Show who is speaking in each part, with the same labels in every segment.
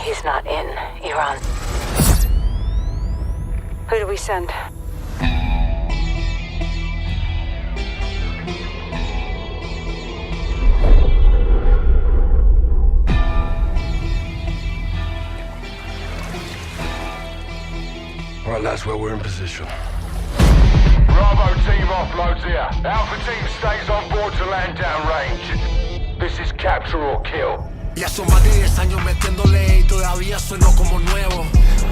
Speaker 1: He's not in Iran. Who do we send?
Speaker 2: All right, lads, well, we're in position.
Speaker 3: Bravo team offloads here. Alpha team stays on board to land downrange. This is capture or kill.
Speaker 4: Ya son más de 10 años metiéndole y todavía sueno como nuevo.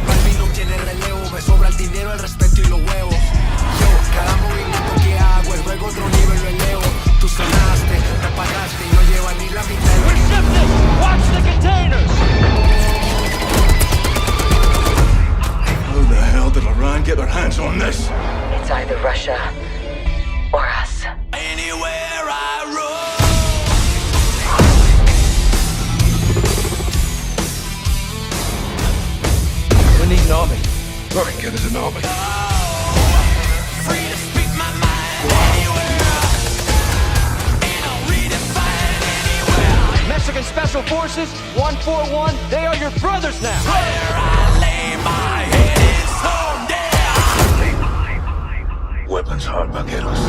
Speaker 4: Balvin no tiene relevo, me sobra el dinero, el respeto y los huevos. Yo, cada movimiento que hago es luego otro nivel lo elevo. Tú sonaste, me pagaste y no lleva ni la mitad.
Speaker 5: We're shifting! Watch the containers!
Speaker 2: How the hell did Iran get their hands on this?
Speaker 1: It's either Russia or us.
Speaker 4: Anywhere I roam.
Speaker 5: We need an army.
Speaker 2: I can get us an army.
Speaker 4: Free to speak my mind anywhere. And I'll redefine anywhere.
Speaker 5: Mexican Special Forces, 141, they are your brothers now.
Speaker 4: Where I lay my head is home there.
Speaker 2: Weapons hard, vaqueros.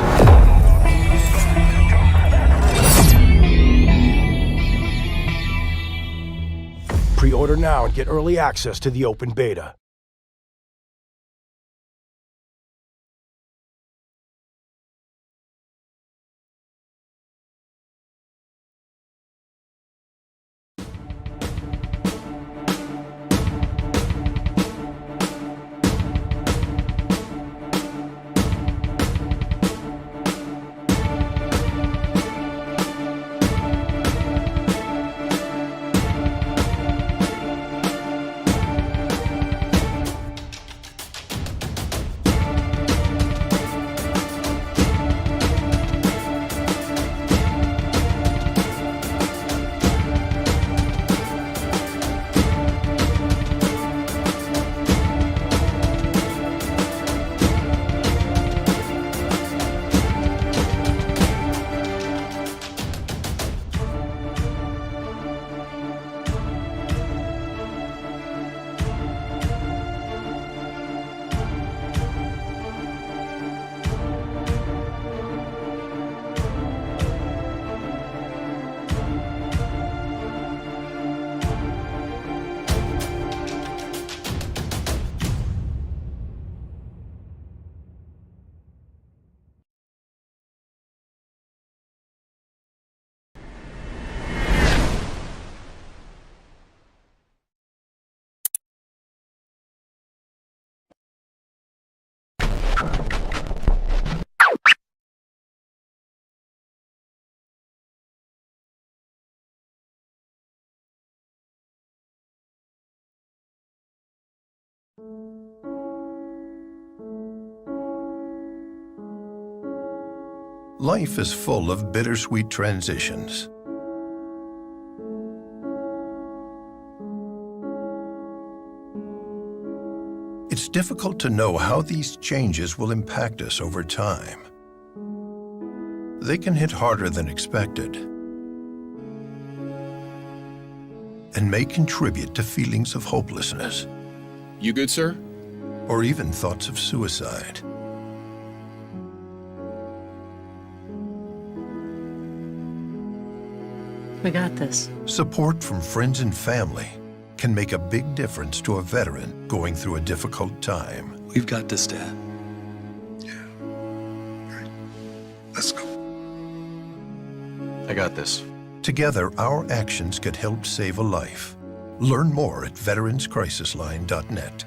Speaker 6: Pre-order now and get early access to the open beta.
Speaker 7: Life is full of bittersweet transitions. It's difficult to know how these changes will impact us over time. They can hit harder than expected and may contribute to feelings of hopelessness.
Speaker 8: You good, sir?
Speaker 7: Or even thoughts of suicide.
Speaker 1: We got this.
Speaker 7: Support from friends and family can make a big difference to a veteran going through a difficult time.
Speaker 9: We've got this, Dad.
Speaker 2: Yeah. All right. Let's go.
Speaker 9: I got this.
Speaker 7: Together, our actions could help save a life. Learn more at veteranscrisisline.net.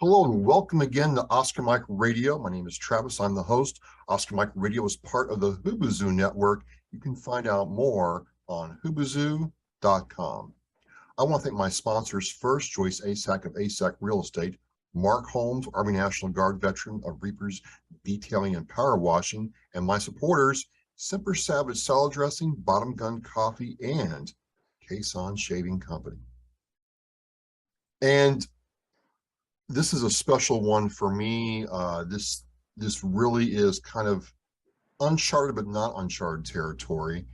Speaker 10: Hello and welcome again to Oscar Mike Radio. My name is Travis. I'm the host. Oscar Mike Radio is part of the Hubazoo network. You can find out more on hubazoo.com. I want to thank my sponsors first, Joyce Asack of Asack Real Estate, Mark Holmes, Army National Guard veteran of Reapers Detailing and Power Washing, and my supporters, Semper Savage Salad Dressing, Bottom Gun Coffee, and Cason Shaving Company. And this is a special one for me. This really is kind of uncharted but not uncharted territory.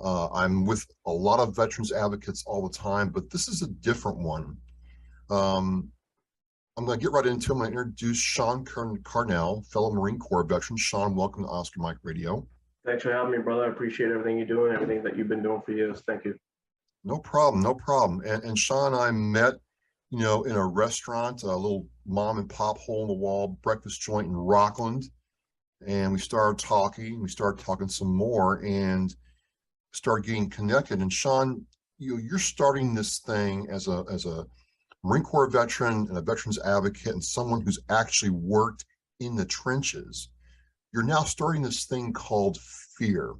Speaker 10: I'm with a lot of veterans advocates all the time, but this is a different one. I'm going to get right into it. I'm going to introduce Sean Carnell, fellow Marine Corps veteran. Sean, welcome to Oscar Mike Radio.
Speaker 8: Thanks for having me, brother. I appreciate everything you're doing, everything that you've been doing for years. Thank you.
Speaker 10: No problem, no problem. And Sean and I met, in a restaurant, a little mom and pop hole in the wall breakfast joint in Rockland. And we started talking some more and started getting connected. And Sean, you're starting this thing as a Marine Corps veteran and a veterans advocate and someone who's actually worked in the trenches. You're now starting this thing called F.E.A.R.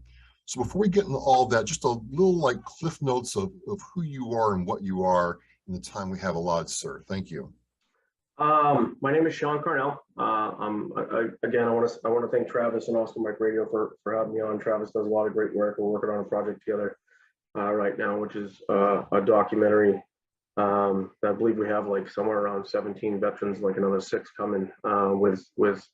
Speaker 10: So before we get into all that, just a little like cliff notes of who you are and what you are in the time we have allotted, sir. Thank you.
Speaker 8: My name is Sean Carnell. Again, I want to thank Travis and Oscar Mike Radio for having me on. Travis does a lot of great work. We're working on a project together right now, which is a documentary. I believe we have like somewhere around 17 veterans, like another 6 coming with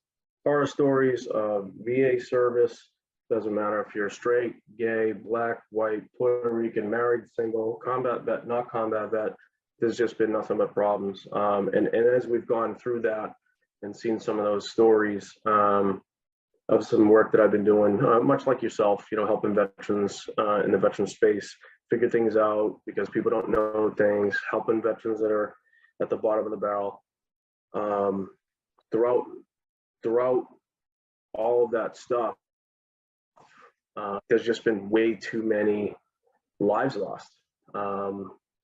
Speaker 8: horror stories of VA service. Doesn't matter if you're straight, gay, black, white, Puerto Rican, married, single, combat vet, not combat vet. There's just been nothing but problems. And as we've gone through that and seen some of those stories of some work that I've been doing, much like yourself, helping veterans in the veteran space figure things out because people don't know things, helping veterans that are at the bottom of the barrel. Throughout all of that stuff, there's just been way too many lives lost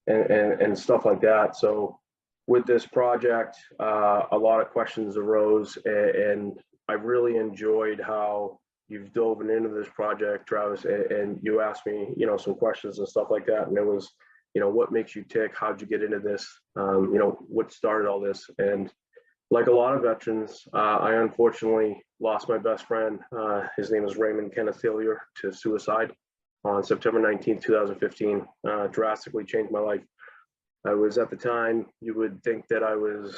Speaker 8: and stuff like that. So with this project, a lot of questions arose, and I really enjoyed how you've dove into this project, Travis, and you asked me, some questions and stuff like that. And it was, what makes you tick? How'd you get into this? What started all this? And like a lot of veterans, I unfortunately lost my best friend. His name is Raymond Kenneth Hillier to suicide on September 19th, 2015. Drastically changed my life. I was at the time, you would think that I was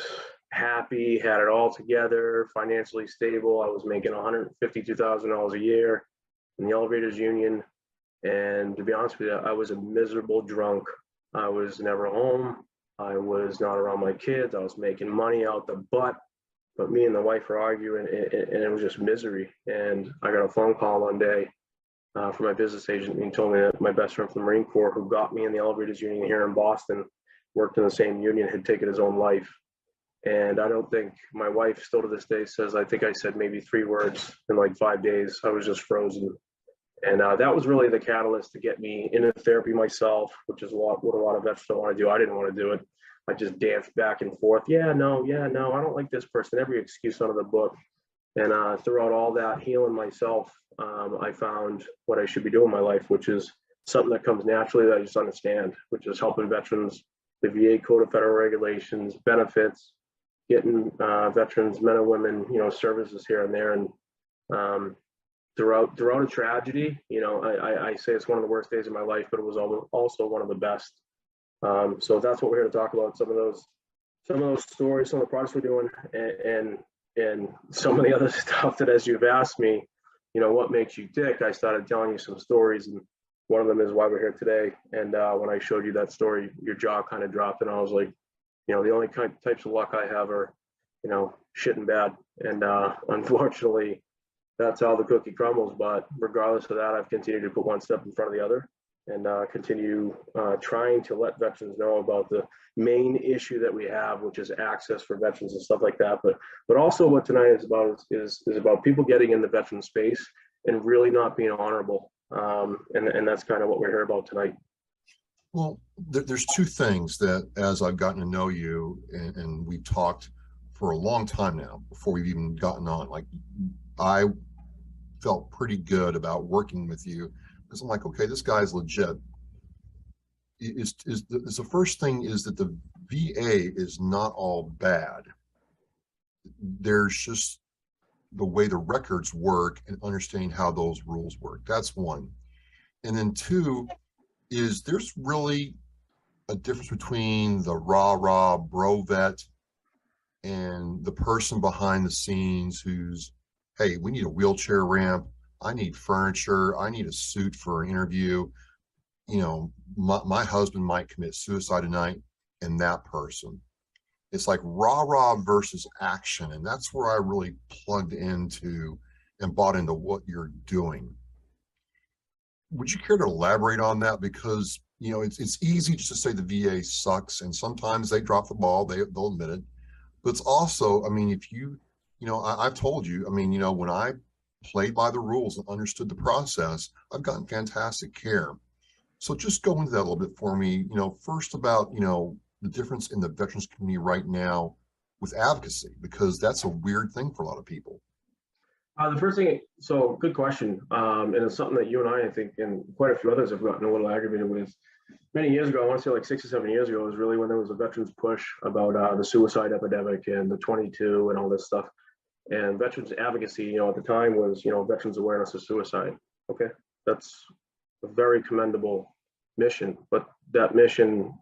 Speaker 8: happy, had it all together, financially stable. I was making $152,000 a year in the elevators union. And to be honest with you, I was a miserable drunk. I was never home. I was not around my kids. I was making money out the butt, but me and the wife were arguing, and it was just misery. And I got a phone call one day from my business agent, and he told me that my best friend from the Marine Corps, who got me in the elevators union here in Boston, worked in the same union, had taken his own life. And I don't think, my wife still to this day says, I think I said maybe 3 words in like 5 days. I was just frozen. And that was really the catalyst to get me into therapy myself, which is what a lot of vets don't want to do. I didn't want to do it. I just danced back and forth. Yeah, no, I don't like this person. Every excuse out of the book. And throughout all that healing myself, I found what I should be doing in my life, which is something that comes naturally that I just understand, which is helping veterans, the VA Code of Federal Regulations, benefits, getting veterans, men and women, services here and there. And throughout a tragedy, I say it's one of the worst days of my life, but it was also one of the best. So that's what we're here to talk about. Some of those stories, some of the projects we're doing, and some of the other stuff that, as you've asked me, what makes you tick? I started telling you some stories, and one of them is why we're here today. And when I showed you that story, your jaw kind of dropped, and I was like, the only types of luck I have are, shit and bad. And unfortunately, that's how the cookie crumbles. But regardless of that, I've continued to put one step in front of the other and continue trying to let veterans know about the main issue that we have, which is access for veterans and stuff like that. But also what tonight is about is about people getting in the veteran space and really not being honorable. And that's kind of what we're here about tonight.
Speaker 10: Well, there's 2 things that, as I've gotten to know you, and we've talked for a long time now, before we've even gotten on, like, I felt pretty good about working with you because I'm like, okay, this guy's legit. The first thing is that the VA is not all bad. There's just the way the records work and understanding how those rules work. That's one. And then 2 is there's really a difference between the rah-rah bro vet and the person behind the scenes who's, hey, we need a wheelchair ramp, I need furniture, I need a suit for an interview. You know, my husband might commit suicide tonight, and that person. It's like rah-rah versus action. And that's where I really plugged into and bought into what you're doing. Would you care to elaborate on that? Because, you know, it's easy just to say the VA sucks, and sometimes they drop the ball, they'll admit it. But it's also, I mean, if you know, I've told you, I mean, you know, when I played by the rules and understood the process, I've gotten fantastic care. So just go into that a little bit for me, you know, first about, you know, the difference in the veterans community right now with advocacy, because that's a weird thing for a lot of people.
Speaker 8: The first thing, so good question. And it's something that you and I think, and quite a few others have gotten a little aggravated with. Many years ago, I want to say like 6 or 7 years ago, was really when there was a veterans push about the suicide epidemic and the 22 and all this stuff. And veterans advocacy, you know, at the time was, you know, veterans awareness of suicide. Okay, that's a very commendable mission, but that mission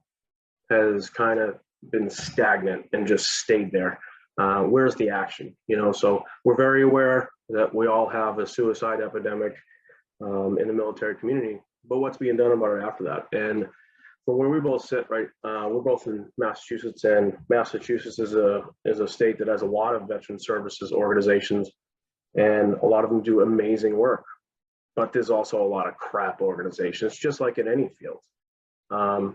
Speaker 8: has kind of been stagnant and just stayed there. Where's the action? You know, so we're very aware that we all have a suicide epidemic in the military community, but what's being done about it after that? And from where we both sit, right, we're both in Massachusetts, and Massachusetts is a state that has a lot of veteran services organizations, and a lot of them do amazing work. But there's also a lot of crap organizations, just like in any field.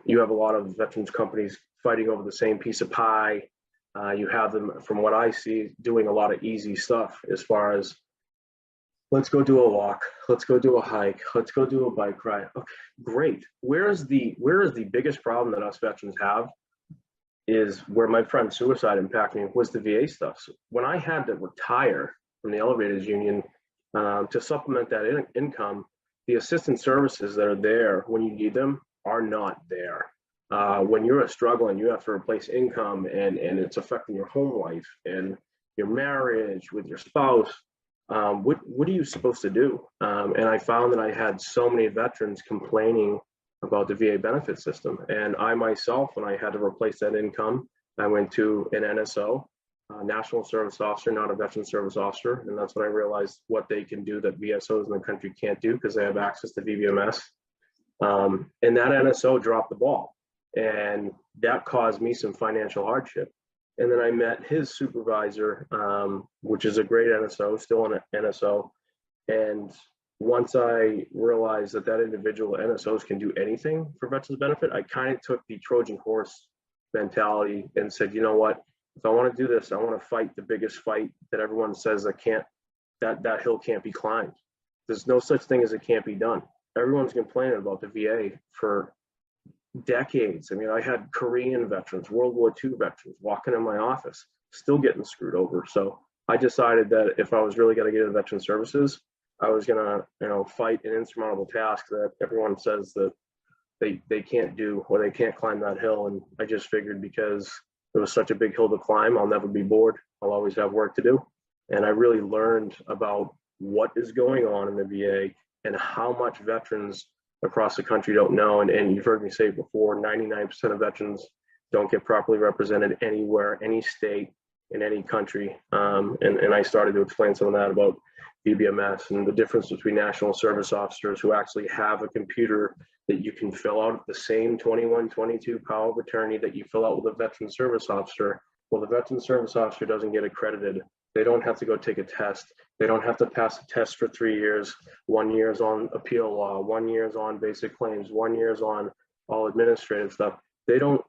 Speaker 8: You have a lot of veterans companies fighting over the same piece of pie. You have them, from what I see, doing a lot of easy stuff as far as, let's go do a walk, let's go do a hike, let's go do a bike ride. Okay, great. Where is the biggest problem that us veterans have is where my friend suicide impacted me was the VA stuff. So when I had to retire from the elevators union to supplement that income, the assistant services that are there when you need them are not there. When you're struggling, you have to replace income, and it's affecting your home life and your marriage with your spouse. What are you supposed to do? And I found that I had so many veterans complaining about the VA benefit system. And I myself, when I had to replace that income, I went to an NSO, National Service Officer, not a Veteran Service Officer. And that's when I realized what they can do that VSOs in the country can't do, because they have access to VBMS. And that NSO dropped the ball. And that caused me some financial hardship. And then I met his supervisor, which is a great NSO, still an NSO. And once I realized that individual NSOs can do anything for veterans benefit, I kind of took the Trojan horse mentality and said, you know what, if I want to do this, I want to fight the biggest fight that everyone says that hill can't be climbed. There's no such thing as it can't be done. Everyone's complaining about the VA for decades. I mean, I had Korean veterans, World War II veterans walking in my office, still getting screwed over. So I decided that if I was really going to get into veteran services, I was going to, you know, fight an insurmountable task that everyone says that they can't do, or they can't climb that hill. And I just figured, because it was such a big hill to climb, I'll never be bored. I'll always have work to do. And I really learned about what is going on in the VA and how much veterans across the country don't know. And you've heard me say before, 99% of veterans don't get properly represented anywhere, any state, in any country. And I started to explain some of that about VBMS and the difference between national service officers who actually have a computer that you can fill out the same 2122 power of attorney that you fill out with a veteran service officer. Well, the veteran service officer doesn't get accredited. They don't have to go take a test. They don't have to pass a test for 3 years. 1 year is on appeal law, 1 year is on basic claims, 1 year is on all administrative stuff. They don't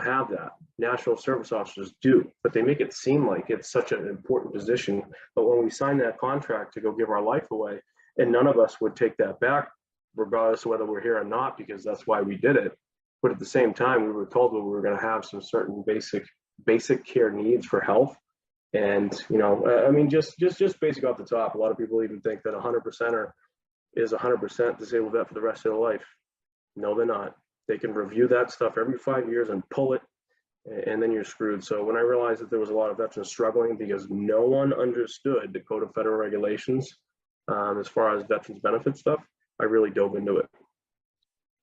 Speaker 8: have that. National service officers do, but they make it seem like it's such an important position. But when we sign that contract to go give our life away, and none of us would take that back, regardless of whether we're here or not, because that's why we did it. But at the same time, we were told that we were going to have some certain basic care needs for health. And, you know, I mean, just basic off the top, a lot of people even think that 100% is 100% disabled vet for the rest of their life. No, they're not. They can review that stuff every 5 years and pull it, and then you're screwed. So when I realized that there was a lot of veterans struggling because no one understood the Code of Federal Regulations as far as veterans benefit stuff, I really dove into it.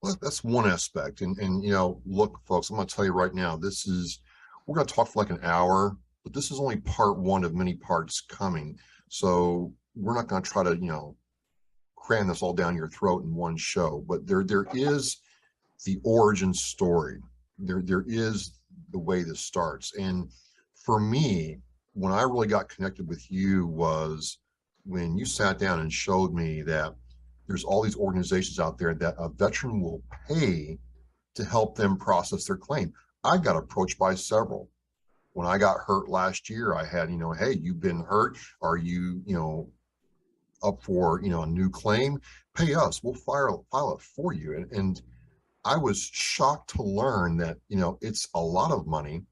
Speaker 10: Well, that's one aspect. And you know, look, folks, I'm going to tell you right now, we're going to talk for like an hour, but this is only part one of many parts coming. So we're not going to try to, you know, cram this all down your throat in one show, but there is the origin story. There is the way this starts. And for me, when I really got connected with you was when you sat down and showed me that there's all these organizations out there that a veteran will pay to help them process their claim. I got approached by several. When I got hurt last year, I had, hey, you've been hurt. Are you, up for, a new claim? Pay us. We'll file it for you. And I was shocked to learn that, it's a lot of money,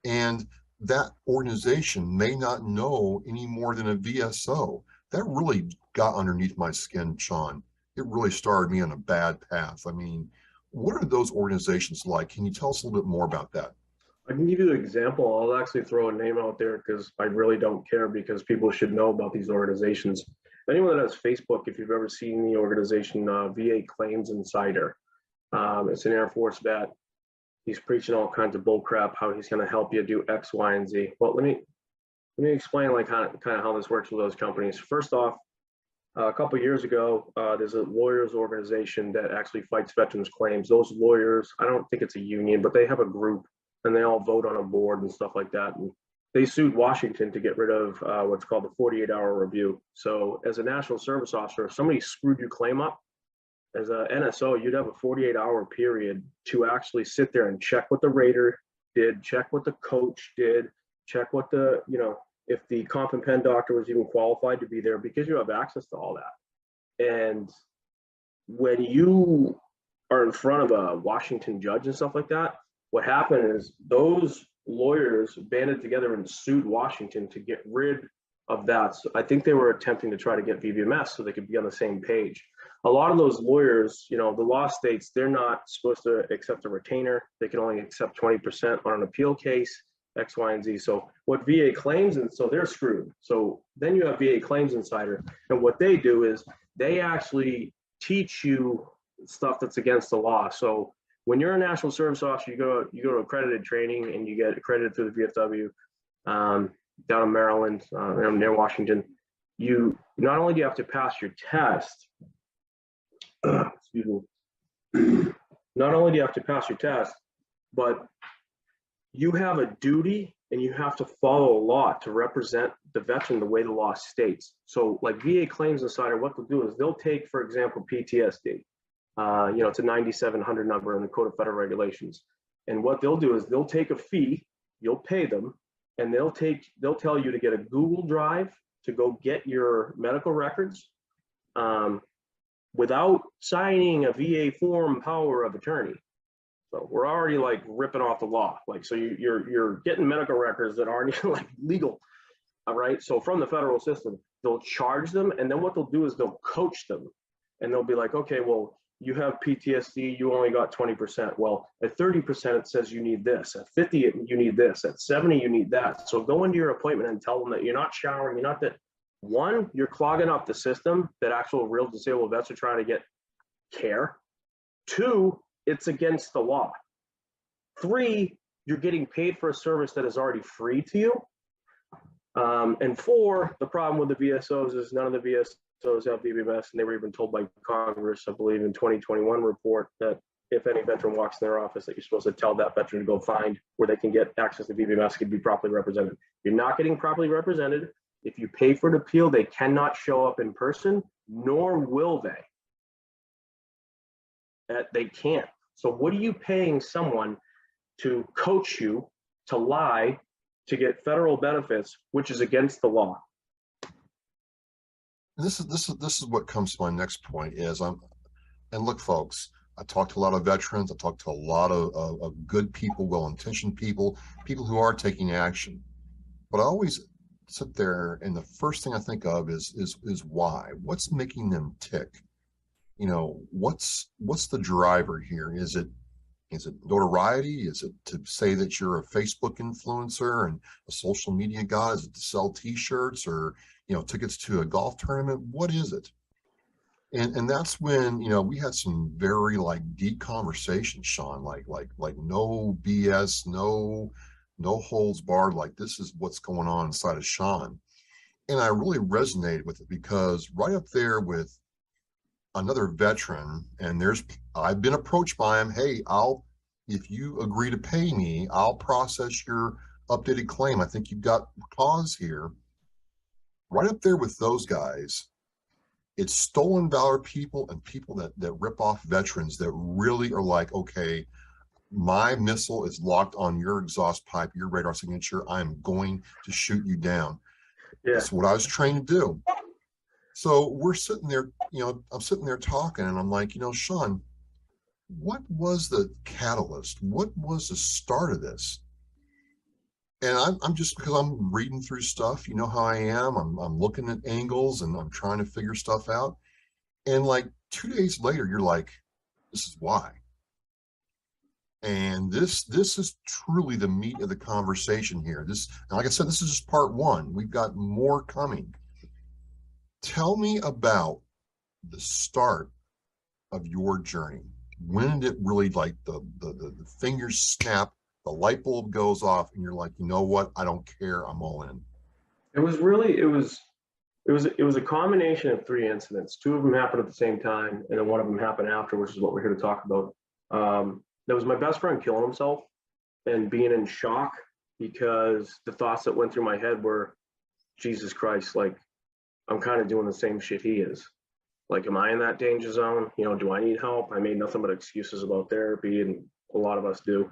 Speaker 10: and that organization may not know any more than a VSO. That really got underneath my skin, Sean. It really started me on a bad path. I mean, what are those organizations like? Can you tell us a little bit more about that?
Speaker 8: I can give you an example. I'll actually throw a name out there because I really don't care, because people should know about these organizations. Anyone that has Facebook, if you've ever seen the organization VA Claims Insider, it's an Air Force vet. He's preaching all kinds of bull crap, how he's going to help you do X, Y, and Z. Well, let me explain kind of how this works with those companies. First off, a couple of years ago, there's a lawyers organization that actually fights veterans claims. Those lawyers, I don't think it's a union, but they have a group, and they all vote on a board and stuff like that. And they sued Washington to get rid of what's called the 48-hour review. So as a national service officer, if somebody screwed your claim up, as a NSO, you'd have a 48-hour period to actually sit there and check what the rater did, check what the coach did, check what the, if the comp and pen doctor was even qualified to be there, because you have access to all that. And when you are in front of a Washington judge and stuff like that, what happened is those lawyers banded together and sued Washington to get rid of that. So I think they were attempting to try to get VBMS so they could be on the same page. A lot of those lawyers, the law states they're not supposed to accept a retainer. They can only accept 20% on an appeal case, X, Y, and Z. So what VA claims, and so they're screwed. So then you have VA Claims Insider, and what they do is they actually teach you stuff that's against the law. So when you're a national service officer, you go to accredited training and you get accredited through the VFW down in Maryland, near Washington. You not only do you have to pass your test, excuse me, not only do you have to pass your test, but you have a duty and you have to follow a law to represent the veteran the way the law states. So like VA Claims Insider, what they'll do is they'll take, for example, PTSD. It's a 9700 number in the Code of Federal Regulations. And what they'll do is they'll take a fee, you'll pay them, and they'll tell you to get a Google Drive to go get your medical records without signing a VA form power of attorney. So we're already like ripping off the law. Like, so you're getting medical records that aren't even like legal. All right. So from the federal system, they'll charge them. And then what they'll do is they'll coach them, and they'll be like, okay, well, you have PTSD, you only got 20%. Well, at 30%, it says you need this. At 50, you need this. At 70, you need that. So go into your appointment and tell them that you're not showering, you're not that. One, you're clogging up the system that actual real disabled vets are trying to get care. Two, it's against the law. Three, you're getting paid for a service that is already free to you. And four, the problem with the VSOs is none of the VSOs have VBMS, and they were even told by Congress, I believe in 2021 report, that if any veteran walks in their office, that you're supposed to tell that veteran to go find where they can get access to VBMS, can be properly represented. You're not getting properly represented. If you pay for an appeal, they cannot show up in person, nor will they. They can't. So what are you paying someone to coach you to lie to get federal benefits, which is against the law?
Speaker 10: This is what comes to my next point is and look, folks, I talked to a lot of veterans. I talked to a lot of good people, well-intentioned people who are taking action. But I always sit there, and the first thing I think of is why. What's making them tick? What's the driver here? Is it notoriety? Is it to say that you're a Facebook influencer and a social media guy? Is it to sell T-shirts or tickets to a golf tournament? What is it? And that's when we had some very deep conversations, Sean. Like no BS, no holds barred. Like, this is what's going on inside of Sean, and I really resonated with it because right up there with another veteran, and I've been approached by him. Hey, if you agree to pay me, I'll process your updated claim. I think you've got cause here. Right up there with those guys, it's stolen valor people and people that rip off veterans that really are like, okay, my missile is locked on your exhaust pipe, your radar signature. I'm going to shoot you down.
Speaker 8: Yeah.
Speaker 10: That's what I was trained to do. So we're sitting there, I'm sitting there talking, and I'm like, Sean, what was the catalyst? What was the start of this? And I'm just, because I'm reading through stuff, you know how I am. I'm looking at angles and I'm trying to figure stuff out. And like 2 days later, you're like, this is why. And this is truly the meat of the conversation here. And like I said, this is just part one. We've got more coming. Tell me about the start of your journey. When did it really, like, the fingers snap, the light bulb goes off, and you're like, you know what? I don't care. I'm all in.
Speaker 8: It was a combination of 3 incidents. 2 of them happened at the same time, and then 1 of them happened after, which is what we're here to talk about. That was my best friend killing himself and being in shock, because the thoughts that went through my head were, Jesus Christ, like, I'm kind of doing the same shit he is. Like, am I in that danger zone? Do I need help? I made nothing but excuses about therapy, and a lot of us do.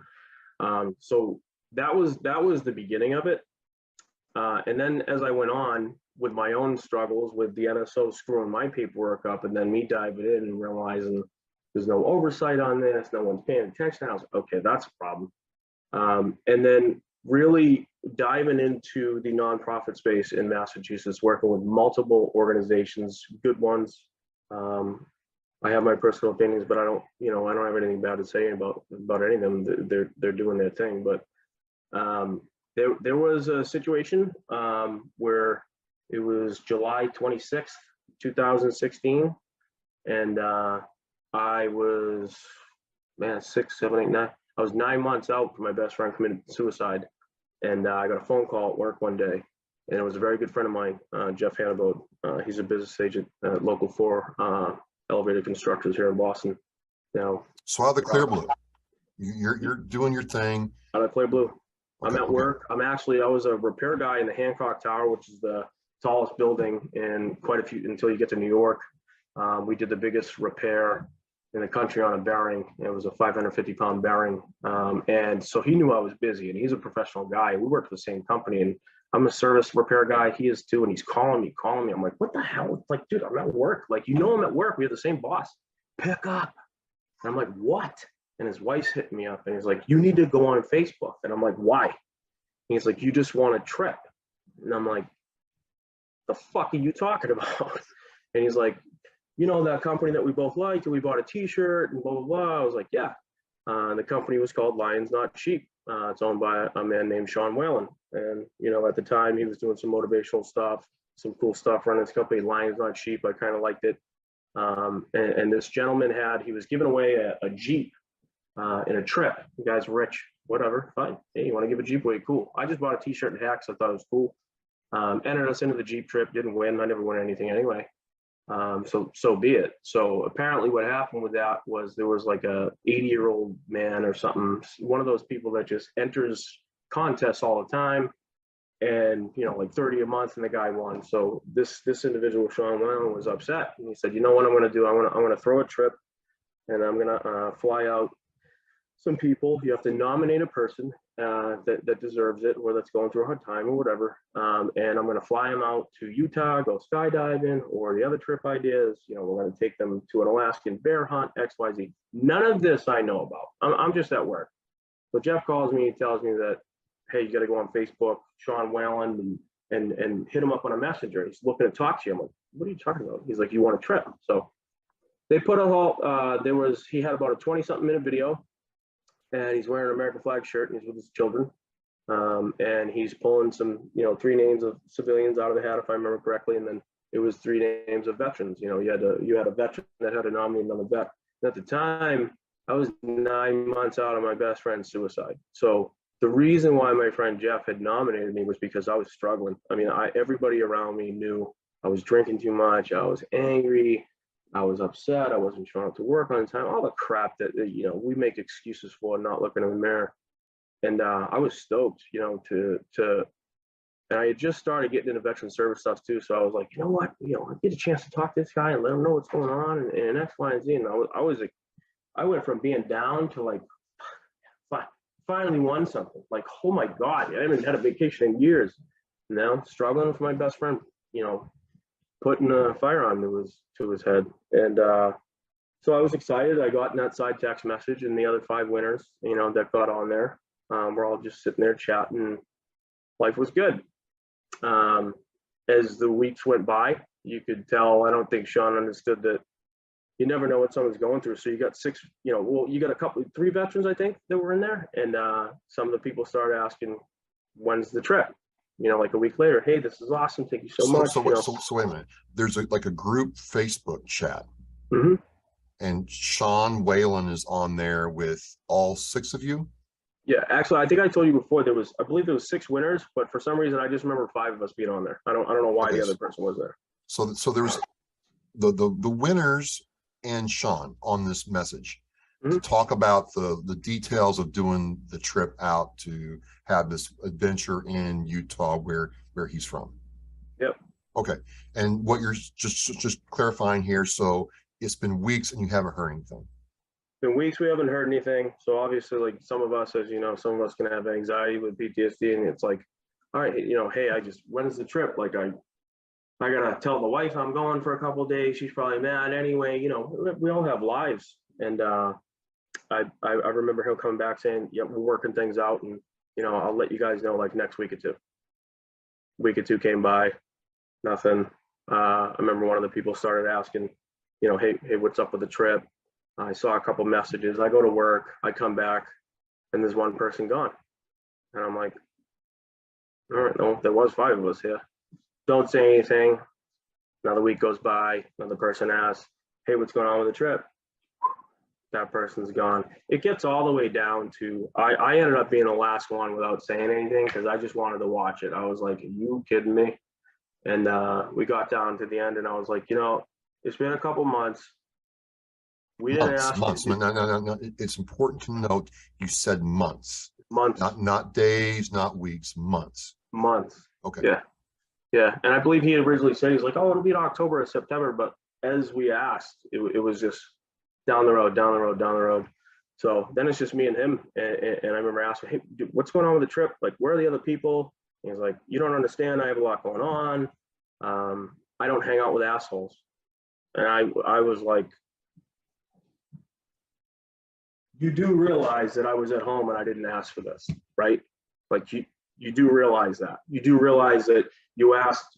Speaker 8: So that was the beginning of it. And then as I went on with my own struggles with the NSO screwing my paperwork up, and then me diving in and realizing there's no oversight on this, no one's paying attention, I was like, okay, that's a problem. And then really diving into the nonprofit space in Massachusetts, working with multiple organizations, good ones. I have my personal opinions, but I don't have anything bad to say about any of them. They're doing their thing. But there was a situation where it was July 26th, 2016, and I was 6, 7, 8, 9. I was 9 months out from my best friend committed suicide, and I got a phone call at work one day, and it was a very good friend of mine, Jeff Hannibal. He's a business agent at Local 4 elevator constructors here in Boston. Now,
Speaker 10: so out of the clear blue, you're doing your thing. Out
Speaker 8: of the clear blue. I'm at work. I was a repair guy in the Hancock Tower, which is the tallest building in quite a few, until you get to New York. We did the biggest repair in the country on a bearing. It was a 550-pound bearing. And so he knew I was busy, and he's a professional guy. We work for the same company, and I'm a service repair guy. He is too. And he's calling me. I'm like, what the hell? It's like, dude, I'm at work. Like, I'm at work. We have the same boss. Pick up. And I'm like, what? And his wife's hitting me up, and he's like, you need to go on Facebook. And I'm like, why? And he's like, you just want a trip. And I'm like, the fuck are you talking about? And he's like, that company that we both liked, and we bought a t-shirt and blah, blah, blah. I was like, yeah. The company was called Lions Not Sheep. It's owned by a man named Sean Whalen. And, at the time he was doing some motivational stuff, some cool stuff running his company, Lions Not Sheep. I kind of liked it. And this gentleman he was giving away a Jeep in a trip. The guy's rich, whatever, fine. Hey, you want to give a Jeep away? Cool. I just bought a t-shirt and hat, so I thought it was cool. Entered us into the Jeep trip, didn't win. I never won anything anyway. So be it. So apparently what happened with that was there was like a 80-year-old man or something, one of those people that just enters contests all the time, and like 30 a month, and the guy won. So this individual, Sean Whalen, was upset, and he said, you know what I'm going to do? I'm going to throw a trip, and I'm going to fly out some people. You have to nominate a person that deserves it, or that's going through a hard time or whatever. And I'm going to fly them out to Utah, go skydiving, or the other trip ideas. We're going to take them to an Alaskan bear hunt, XYZ. None of this I know about. I'm just at work. So Jeff calls me and tells me that, hey, you got to go on Facebook, Sean Whalen, and hit him up on a messenger. He's looking to talk to you. I'm like, what are you talking about? He's like, you want a trip? So they put a whole, he had about a 20-something minute video, and he's wearing an American flag shirt, and he's with his children. And he's pulling some, 3 names of civilians out of the hat, if I remember correctly. And then it was 3 names of veterans. You had a veteran that had to nominate another vet. And at the time, I was 9 months out of my best friend's suicide. So the reason why my friend Jeff had nominated me was because I was struggling. I mean, everybody around me knew I was drinking too much. I was angry. I was upset. I wasn't showing up to work on time. All the crap that we make excuses for, not looking in the mirror. And I was stoked, and I had just started getting into veteran service stuff too. So I was like, you know what, I get a chance to talk to this guy and let him know what's going on and X, Y, and Z. And I went from being down to like, finally won something. Like, oh my God, I haven't had a vacation in years. Now struggling with my best friend, putting a firearm to his head. And so I was excited. I got in that side text message, and the other 5 winners, that got on there. We're all just sitting there chatting. Life was good. As the weeks went by, you could tell, I don't think Sean understood that you never know what someone's going through. So you got 6, you got 3 veterans, I think, that were in there. And some of the people started asking, when's the trip? Like a week later, hey, this is awesome. Thank you so much.
Speaker 10: So wait a minute. There's like a group Facebook chat.
Speaker 8: Mm-hmm.
Speaker 10: And Sean Whalen is on there with all 6 of you?
Speaker 8: Yeah, actually, I think I told you before, I believe there was 6 winners, but for some reason I just remember 5 of us being on there. I don't know why the other person was there.
Speaker 10: So there's the winners and Sean on this message to talk about the details of doing the trip out to have this adventure in Utah where he's from.
Speaker 8: Yep.
Speaker 10: Okay. And what you're just clarifying here, so it's been weeks and you haven't heard anything.
Speaker 8: Been weeks we haven't heard anything. So obviously, like some of us, as you know, some of us can have anxiety with PTSD, and it's like, all right, hey, when's the trip? Like I gotta tell the wife I'm going for a couple of days. She's probably mad anyway. We all have lives. And I remember him coming back saying, yeah, we're working things out, and I'll let you guys know like next week or two. Week or two came by, nothing. I remember one of the people started asking, hey, what's up with the trip? I saw a couple messages. I go to work, I come back, and there's one person gone. And I'm like, all right, no, there was 5 of us here. Don't say anything. Another week goes by, another person asks, hey, what's going on with the trip? That person's gone. It gets all the way down to, I ended up being the last one without saying anything because I just wanted to watch it. I was like, are you kidding me? And we got down to the end, and I was like, it's been a couple months. We didn't ask.
Speaker 10: Months. No. It's important to note you said months.
Speaker 8: Months.
Speaker 10: Not days, not weeks, months.
Speaker 8: Months.
Speaker 10: Okay.
Speaker 8: Yeah. And I believe he originally said, he's like, oh, it'll be in October or September. But as we asked, it was just down the road. So then it's just me and him. And I remember asking, hey, dude, what's going on with the trip? Like, where are the other people? And he's like, you don't understand. I have a lot going on. I don't hang out with assholes. And I was like, you do realize that I was at home and I didn't ask for this, right? Like you do realize that. You do realize that you asked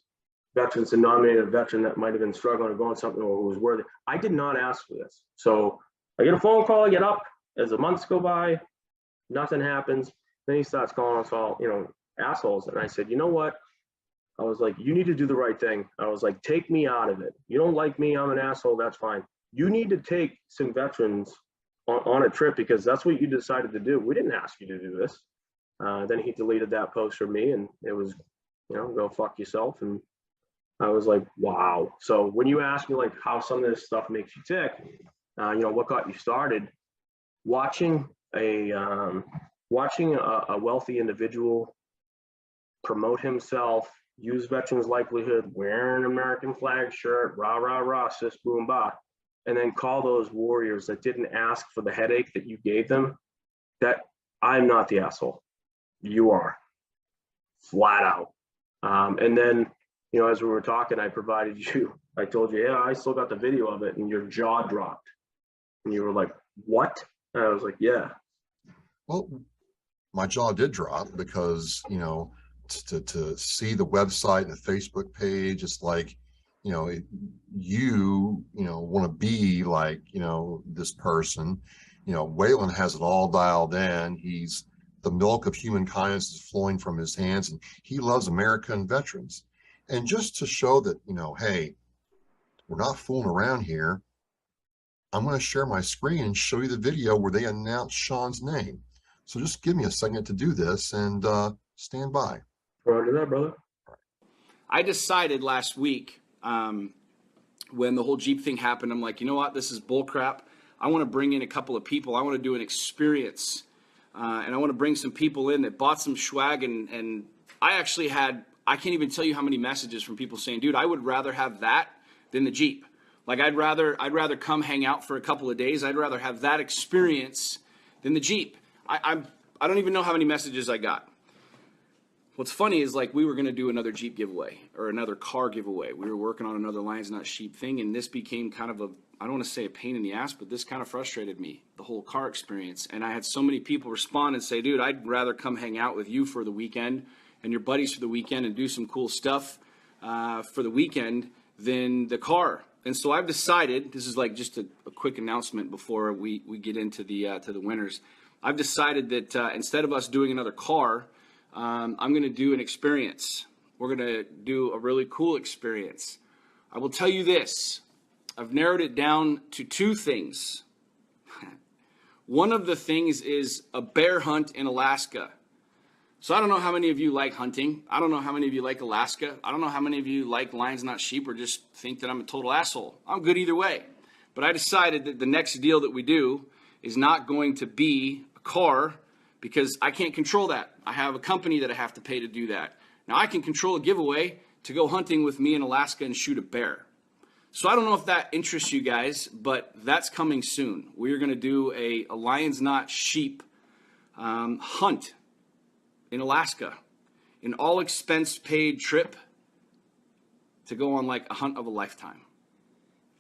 Speaker 8: veterans to nominate a veteran that might have been struggling or going something or who was worthy. I did not ask for this. So I get a phone call, I get up, as the months go by, nothing happens. Then he starts calling us all, assholes. And I said, you know what? I was like, you need to do the right thing. I was like, take me out of it. You don't like me, I'm an asshole, that's fine. You need to take some veterans on a trip because that's what you decided to do. We didn't ask you to do this. Then he deleted that post for me, and it was, go fuck yourself. And I was like, wow. So when you ask me like how some of this stuff makes you tick, what got you started, watching a wealthy individual promote himself, use veterans' livelihood, wear an American flag shirt, rah, rah, rah, sis, boom, bah, and then call those warriors that didn't ask for the headache that you gave them, that I'm not the asshole. You are. Flat out. And then, as we were talking, I told you, yeah, I still got the video of it, and your jaw dropped. And you were like, what? And I was like, yeah.
Speaker 10: Well, my jaw did drop because, to see the website and the Facebook page, it's like, you want to be like, this person. Whalen has it all dialed in. He's the milk of human kindness is flowing from his hands, and he loves America and veterans. And just to show that, hey, we're not fooling around here, I'm going to share my screen and show you the video where they announce Sean's name. So just give me a second to do this and stand by.
Speaker 8: Roger that, brother.
Speaker 11: I decided last week, when the whole Jeep thing happened, I'm like, you know what? This is bull crap. I want to bring in a couple of people. I want to do an experience. And I want to bring some people in that bought some swag. And I actually had, I can't even tell you how many messages from people saying, dude, I would rather have that than the Jeep. Like I'd rather come hang out for a couple of days. I'd rather have that experience than the Jeep. I don't even know how many messages I got. What's funny is like we were going to do another Jeep giveaway or another car giveaway. We were working on another Lions Not Sheep thing, and this became kind of a, I don't want to say a pain in the ass, but this kind of frustrated me, the whole car experience. And I had so many people respond and say, dude, I'd rather come hang out with you for the weekend and your buddies for the weekend and do some cool stuff for the weekend than the car. And so I've decided, this is like just a quick announcement before we get into the winners. I've decided that instead of us doing another car, I'm going to do an experience. We're going to do a really cool experience. I will tell you this. I've narrowed it down to two things. One of the things is a bear hunt in Alaska. So I don't know how many of you like hunting. I don't know how many of you like Alaska. I don't know how many of you like Lions Not Sheep or just think that I'm a total asshole. I'm good either way. But I decided that the next deal that we do is not going to be a car because I can't control that. I have a company that I have to pay to do that. Now I can control a giveaway to go hunting with me in Alaska and shoot a bear. So I don't know if that interests you guys, but that's coming soon. We're going to do a Lions Not Sheep hunt in Alaska, an all expense paid trip to go on like a hunt of a lifetime.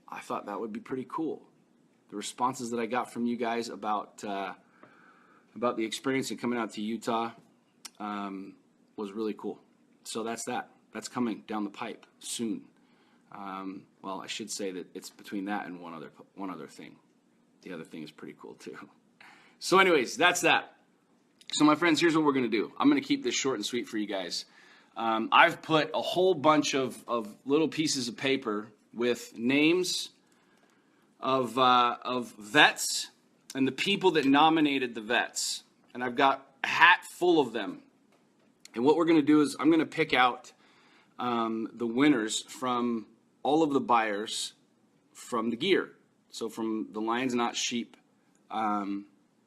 Speaker 11: I thought that would be pretty cool. The responses that I got from you guys about the experience and coming out to Utah was really cool. So that's that. That's coming down the pipe soon. Well, I should say that it's between that and one other thing. The other thing is pretty cool too. So anyways, that's that. So my friends, here's what we're going to do. I'm going to keep this short and sweet for you guys. I've put a whole bunch of little pieces of paper with names of vets and the people that nominated the vets. And I've got a hat full of them. And what we're going to do is I'm going to pick out the winners from all of the buyers from the gear. So from the Lions Not Sheep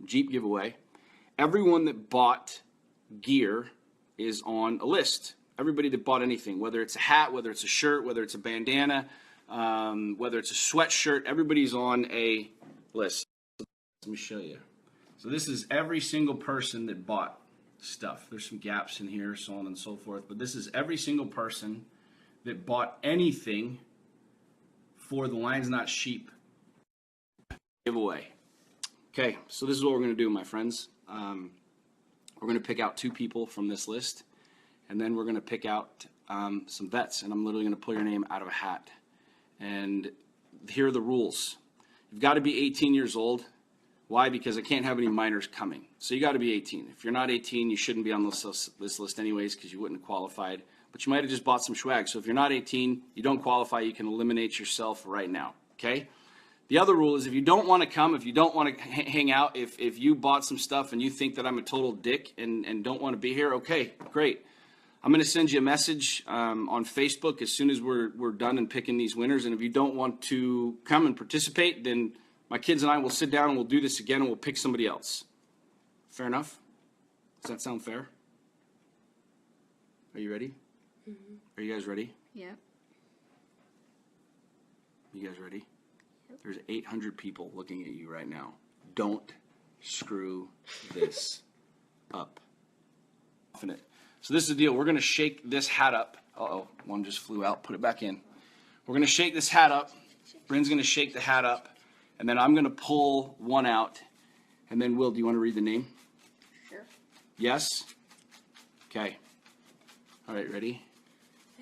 Speaker 11: Jeep giveaway. Everyone that bought gear is on a list. Everybody that bought anything, whether it's a hat, whether it's a shirt, whether it's a bandana, whether it's a sweatshirt, everybody's on a list. Let me show you. So this is every single person that bought stuff. There's some gaps in here, so on and so forth. But this is every single person that bought anything for the Lions Not Sheep giveaway. Okay, so this is what we're going to do, my friends. We're going to pick out two people from this list, and then we're going to pick out some vets, and I'm literally going to pull your name out of a hat. And here are the rules. You've got to be 18 years old. Why? Because I can't have any minors coming. So you got to be 18. If you're not 18, you shouldn't be on this list anyways because you wouldn't have qualified. But you might have just bought some swag. So if you're not 18, you don't qualify, you can eliminate yourself right now, okay? The other rule is if you don't want to come, if you don't want to hang out, if you bought some stuff and you think that I'm a total dick and don't want to be here, okay, great. I'm going to send you a message on Facebook as soon as we're done and picking these winners. And if you don't want to come and participate, then my kids and I will sit down and we'll do this again and we'll pick somebody else. Fair enough? Does that sound fair? Are you ready? Mm-hmm. Are you guys ready?
Speaker 12: Yeah.
Speaker 11: You guys ready? There's 800 people looking at you right now. Don't screw this up. So this is the deal. We're going to shake this hat up. Uh-oh, one just flew out. Put it back in. We're going to shake this hat up. Bryn's going to shake the hat up. And then I'm going to pull one out. And then, Will, do you want to read the name?
Speaker 12: Sure.
Speaker 11: Yes? Okay. All right, ready?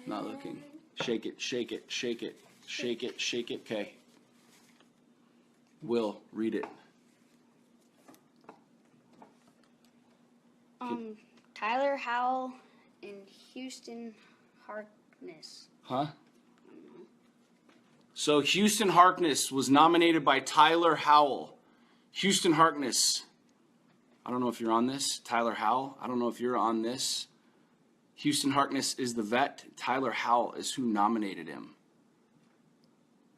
Speaker 11: Not looking. Shake it, shake it, shake it, shake it, shake it. Okay. Will, read it.
Speaker 12: Tyler Howell and Houston Harkness.
Speaker 11: Huh? So Houston Harkness was nominated by Tyler Howell. Houston Harkness. I don't know if you're on this. Tyler Howell. I don't know if you're on this. Houston Harkness is the vet. Tyler Howell is who nominated him.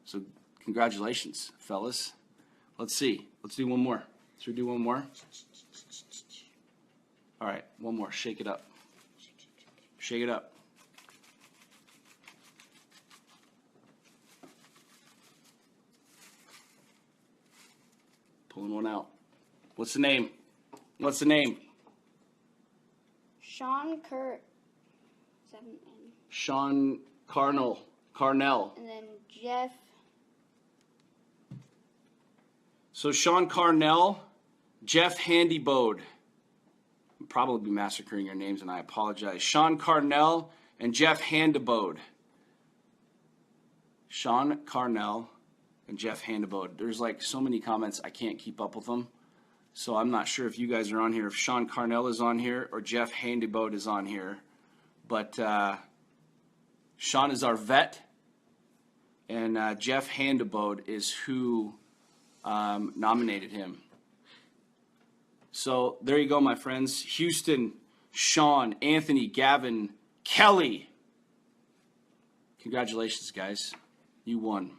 Speaker 11: So congratulations, fellas. Let's see. Let's do one more. Should we do one more? All right, one more. Shake it up. Shake it up. Pulling one out. What's the name? What's the name?
Speaker 12: Sean
Speaker 11: Sean Carnell.
Speaker 12: And then Jeff.
Speaker 11: So Sean Carnell, Jeff Handybode. I'll probably be massacring your names, and I apologize. Sean Carnell and Jeff Handybode. Sean Carnell and Jeff Handybode. There's like so many comments, I can't keep up with them. So I'm not sure if you guys are on here, if Sean Carnell is on here or Jeff Handybode is on here. But Sean is our vet, and Jeff Handybode is who nominated him. So there you go, my friends. Houston, Sean, Anthony, Gavin, Kelly. Congratulations, guys. You won.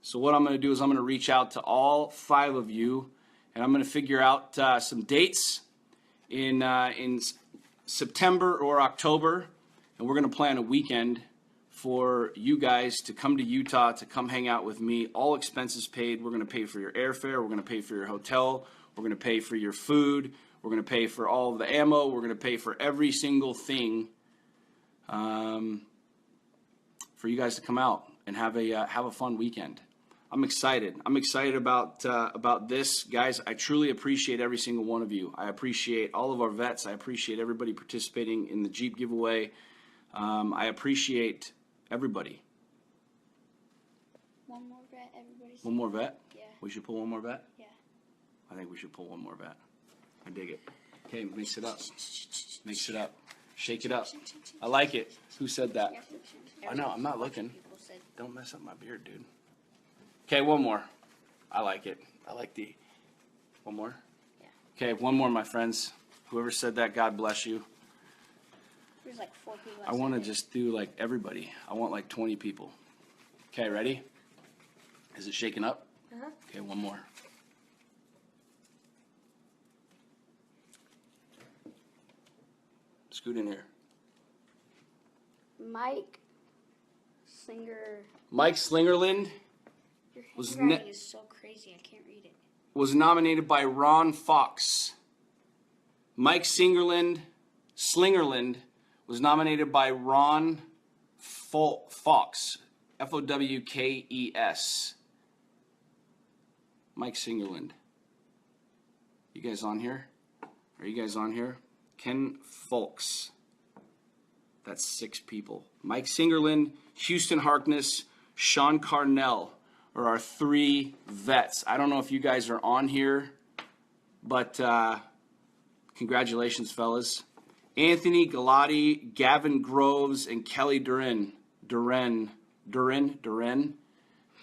Speaker 11: So what I'm going to do is I'm going to reach out to all 5 of you, and I'm going to figure out some dates in September or October, and we're going to plan a weekend for you guys to come to Utah to come hang out with me. All expenses paid. We're going to pay for your airfare. We're going to pay for your hotel. We're going to pay for your food. We're going to pay for all of the ammo. We're going to pay for every single thing for you guys to come out and have a fun weekend. I'm excited. I'm excited about this, guys. I truly appreciate every single one of you. I appreciate all of our vets. I appreciate everybody participating in the Jeep giveaway. I appreciate everybody.
Speaker 12: One more vet, everybody.
Speaker 11: One more vet?
Speaker 12: Yeah.
Speaker 11: We should pull one more vet?
Speaker 12: Yeah.
Speaker 11: I think we should pull one more vet. I dig it. Okay, mix it up. Mix it up. Shake it up. I like it. Who said that? I know, I'm not looking. Don't mess up my beard, dude. Okay, one more. I like it. I like the... One more?
Speaker 12: Yeah.
Speaker 11: Okay, one more, my friends. Whoever said that, God bless you.
Speaker 12: There's like 4 people.
Speaker 11: I want to just do like everybody. I want like 20 people. Okay, ready? Is it shaking up?
Speaker 12: Uh-huh.
Speaker 11: Okay, one more. Scoot in here.
Speaker 12: Mike Slinger.
Speaker 11: Mike Slingerland
Speaker 12: Your
Speaker 11: was
Speaker 12: handwriting is so crazy, I can't read it.
Speaker 11: was nominated by Ron Fox. Mike Slingerland was nominated by Ron Fox. F-O-W-K-E-S. Mike Slingerland. You guys on here? Are you guys on here? Ken Folks. That's 6 people. Mike Slingerland, Houston Harkness, Sean Carnell are our 3 vets. I don't know if you guys are on here, but congratulations, fellas. Anthony Galati, Gavin Groves, and Kelly Durin.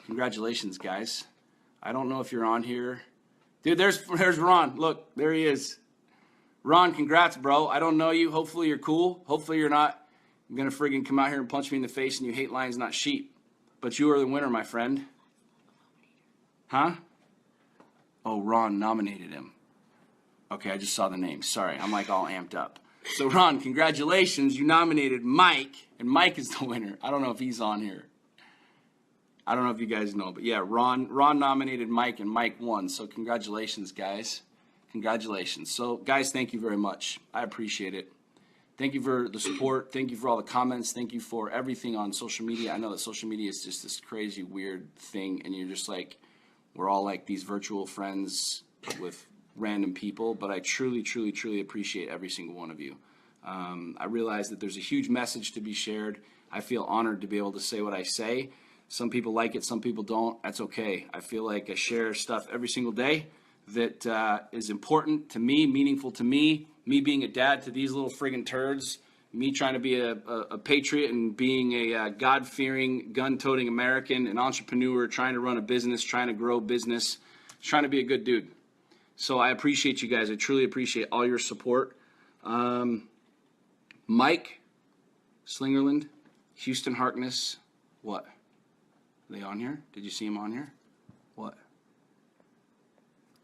Speaker 11: Congratulations, guys. I don't know if you're on here. Dude, there's Ron. Look, there he is. Ron, congrats, bro. I don't know you. Hopefully you're cool. Hopefully you're not going to friggin' come out here and punch me in the face and you hate lions, not sheep. But you are the winner, my friend. Huh? Oh, Ron nominated him. Okay, I just saw the name. Sorry, I'm like all amped up. So, Ron, congratulations. You nominated Mike, and Mike is the winner. I don't know if he's on here. I don't know if you guys know, but yeah, Ron nominated Mike, and Mike won. So, congratulations, guys. Congratulations. So, guys, thank you very much. I appreciate it. Thank you for the support. Thank you for all the comments. Thank you for everything on social media. I know that social media is just this crazy, weird thing, and you're just like, we're all like these virtual friends with random people, but I truly, truly, truly appreciate every single one of you. I realize that there's a huge message to be shared. I feel honored to be able to say what I say. Some people like it, some people don't. That's okay. I feel like I share stuff every single day that is important to me, meaningful to me being a dad to these little friggin' turds, me trying to be a patriot and being a God-fearing, gun-toting American, an entrepreneur, trying to run a business, trying to grow business, trying to be a good dude. So I appreciate you guys. I truly appreciate all your support. Mike Slingerland, Houston Harkness, what? Are they on here? Did you see them on here? What?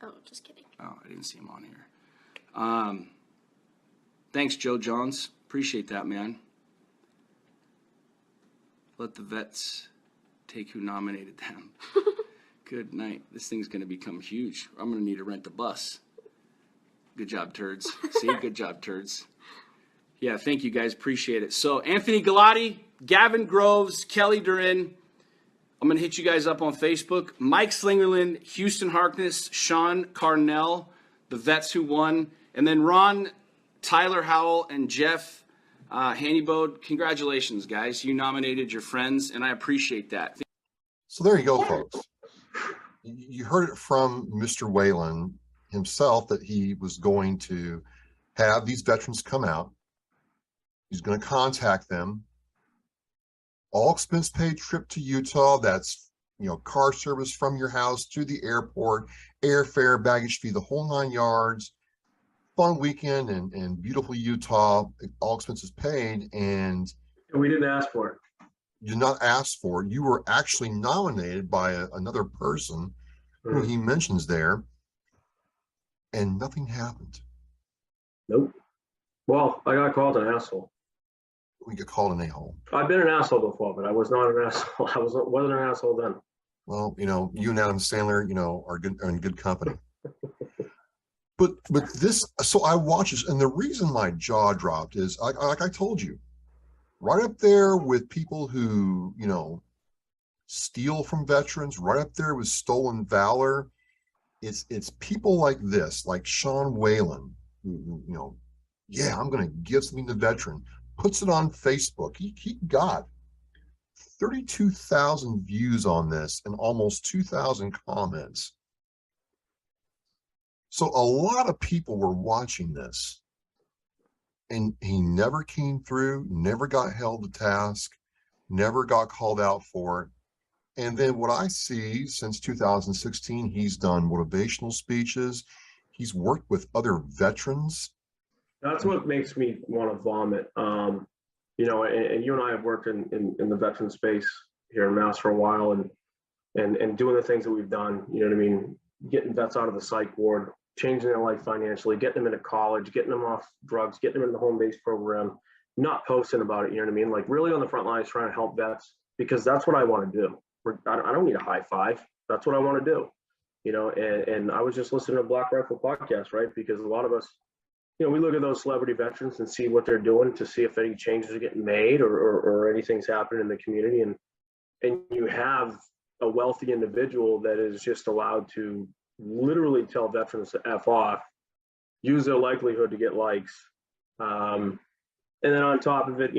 Speaker 12: Oh, just kidding.
Speaker 11: Oh, I didn't see them on here. Thanks, Joe Johns. Appreciate that, man. Let the vets take who nominated them. Good night. This thing's going to become huge. I'm going to need to rent a bus. Good job, turds. See? Good job, turds. Yeah, thank you, guys. Appreciate it. So, Anthony Galati, Gavin Groves, Kelly Durin. I'm going to hit you guys up on Facebook. Mike Slingerland, Houston Harkness, Sean Carnell, the vets who won. And then Ron, Tyler Howell, and Jeff Hannibode. Congratulations, guys. You nominated your friends, and I appreciate that.
Speaker 10: So there you go, folks. You heard it from Mr. Whalen himself that he was going to have these veterans come out. He's going to contact them. All expense paid trip to Utah. That's, car service from your house to the airport, airfare, baggage fee, the whole 9 yards. Fun weekend in beautiful Utah. All expenses paid, and
Speaker 8: we didn't ask for it.
Speaker 10: You did not ask for it. You were actually nominated by another person who he mentions there, and nothing happened.
Speaker 8: Nope. Well, I got called an asshole.
Speaker 10: We get called an a-hole.
Speaker 8: I've been an asshole before, but I was not an asshole. I wasn't an asshole then.
Speaker 10: Well, you and Adam Sandler, are in good company. But this, so I watch this, and the reason my jaw dropped is, like I told you, right up there with people who, steal from veterans, right up there with stolen valor. It's people like this, like Sean Whalen, who, yeah, I'm going to give something to veteran, puts it on Facebook. He got 32,000 views on this and almost 2,000 comments. So a lot of people were watching this, and he never came through, never got held to task, never got called out for it. And then what I see since 2016, he's done motivational speeches. He's worked with other veterans.
Speaker 8: That's what makes me want to vomit. And you and I have worked in the veteran space here in Mass for a while, and doing the things that we've done, getting vets out of the psych ward, changing their life financially, getting them into college, getting them off drugs, getting them in the home-based program, not posting about it, like really on the front lines trying to help vets, because that's what I want to do. I don't need a high five. That's what I want to do, and I was just listening to Black Rifle podcast, right? Because a lot of us, we look at those celebrity veterans and see what they're doing to see if any changes are getting made or anything's happening in the community. And you have a wealthy individual that is just allowed to literally tell veterans to F off, use their likelihood to get likes. And then on top of it,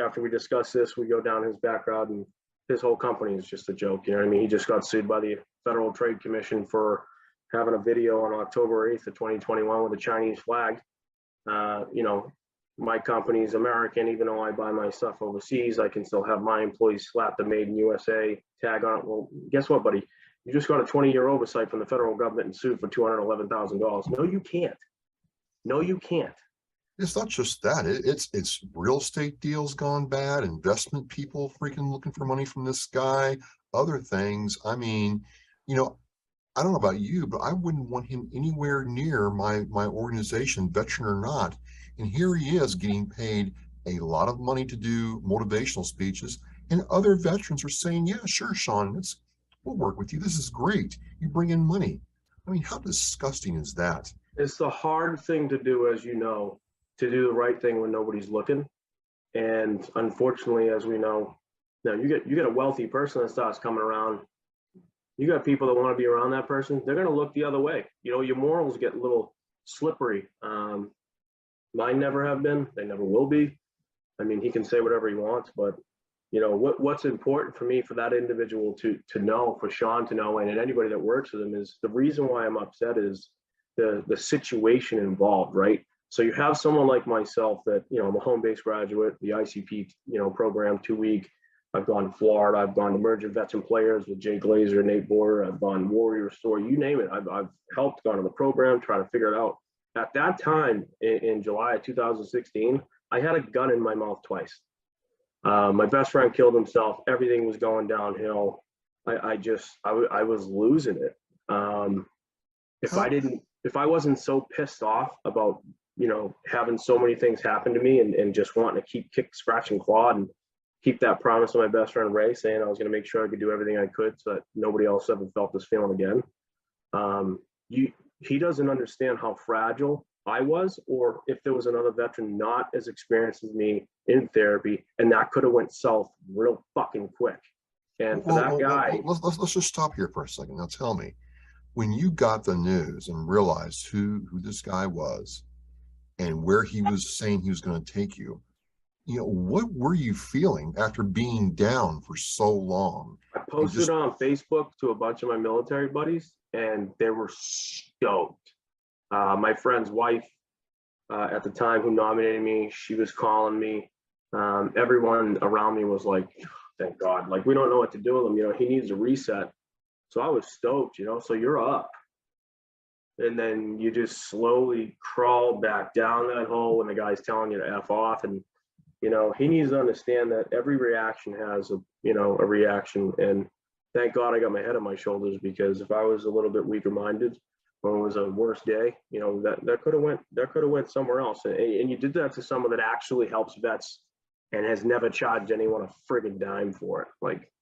Speaker 8: after we discuss this, we go down his background, and his whole company is just a joke. He just got sued by the Federal Trade Commission for having a video on October 8th of 2021 with a Chinese flag. My company's American, even though I buy my stuff overseas, I can still have my employees slap the Made in USA tag on it. Well, guess what, buddy? You just got a 20-year oversight from the federal government and sued for $211,000. No, you can't. No, you can't.
Speaker 10: It's not just that. It's real estate deals gone bad, investment people freaking looking for money from this guy, other things. I don't know about you, but I wouldn't want him anywhere near my organization, veteran or not. And here he is getting paid a lot of money to do motivational speeches, and other veterans are saying, yeah, sure, Sean, we'll work with you. This is great. You bring in money. How disgusting is that?
Speaker 8: It's the hard thing to do, as you know, to do the right thing when nobody's looking. And unfortunately, as we know, now you get a wealthy person that starts coming around. You got people that want to be around that person. They're going to look the other way. Your morals get a little slippery. Mine never have been. They never will be. He can say whatever he wants, but what's important for me, for that individual to know, for Sean to know, and anybody that works with him, is the reason why I'm upset is the situation involved, right? So you have someone like myself that, I'm a home-based graduate, the ICP, program 2-week. I've gone to Florida. I've gone to Emergent Veteran Players with Jay Glazer, Nate Boyer. I've gone Warrior Store, you name it. I've helped, gone to the program, try to figure it out. At that time, in July of 2016, I had a gun in my mouth twice. My best friend killed himself. Everything was going downhill. I was losing it. If I wasn't so pissed off about, having so many things happen to me and just wanting to keep kick, scratch and claw and keep that promise to my best friend Ray, saying I was going to make sure I could do everything I could so that nobody else ever felt this feeling again. He doesn't understand how fragile I was, or if there was another veteran not as experienced as me in therapy, and that could have went south real fucking quick. And for that guy,
Speaker 10: let's just stop here for a second. Now tell me, when you got the news and realized who this guy was and where he was saying he was going to take you, what were you feeling after being down for so long?
Speaker 8: I posted on Facebook to a bunch of my military buddies, and they were stoked. My friend's wife at the time who nominated me, she was calling me. Everyone around me was like, thank God, like, we don't know what to do with him. He needs a reset. So I was stoked, so you're up. And then you just slowly crawl back down that hole when the guy's telling you to F off. And, he needs to understand that every reaction has a reaction. And thank God I got my head on my shoulders, because if I was a little bit weaker minded, when it was a worse day, that could have went somewhere else. And you did that to someone that actually helps vets and has never charged anyone a friggin' dime for it. Like,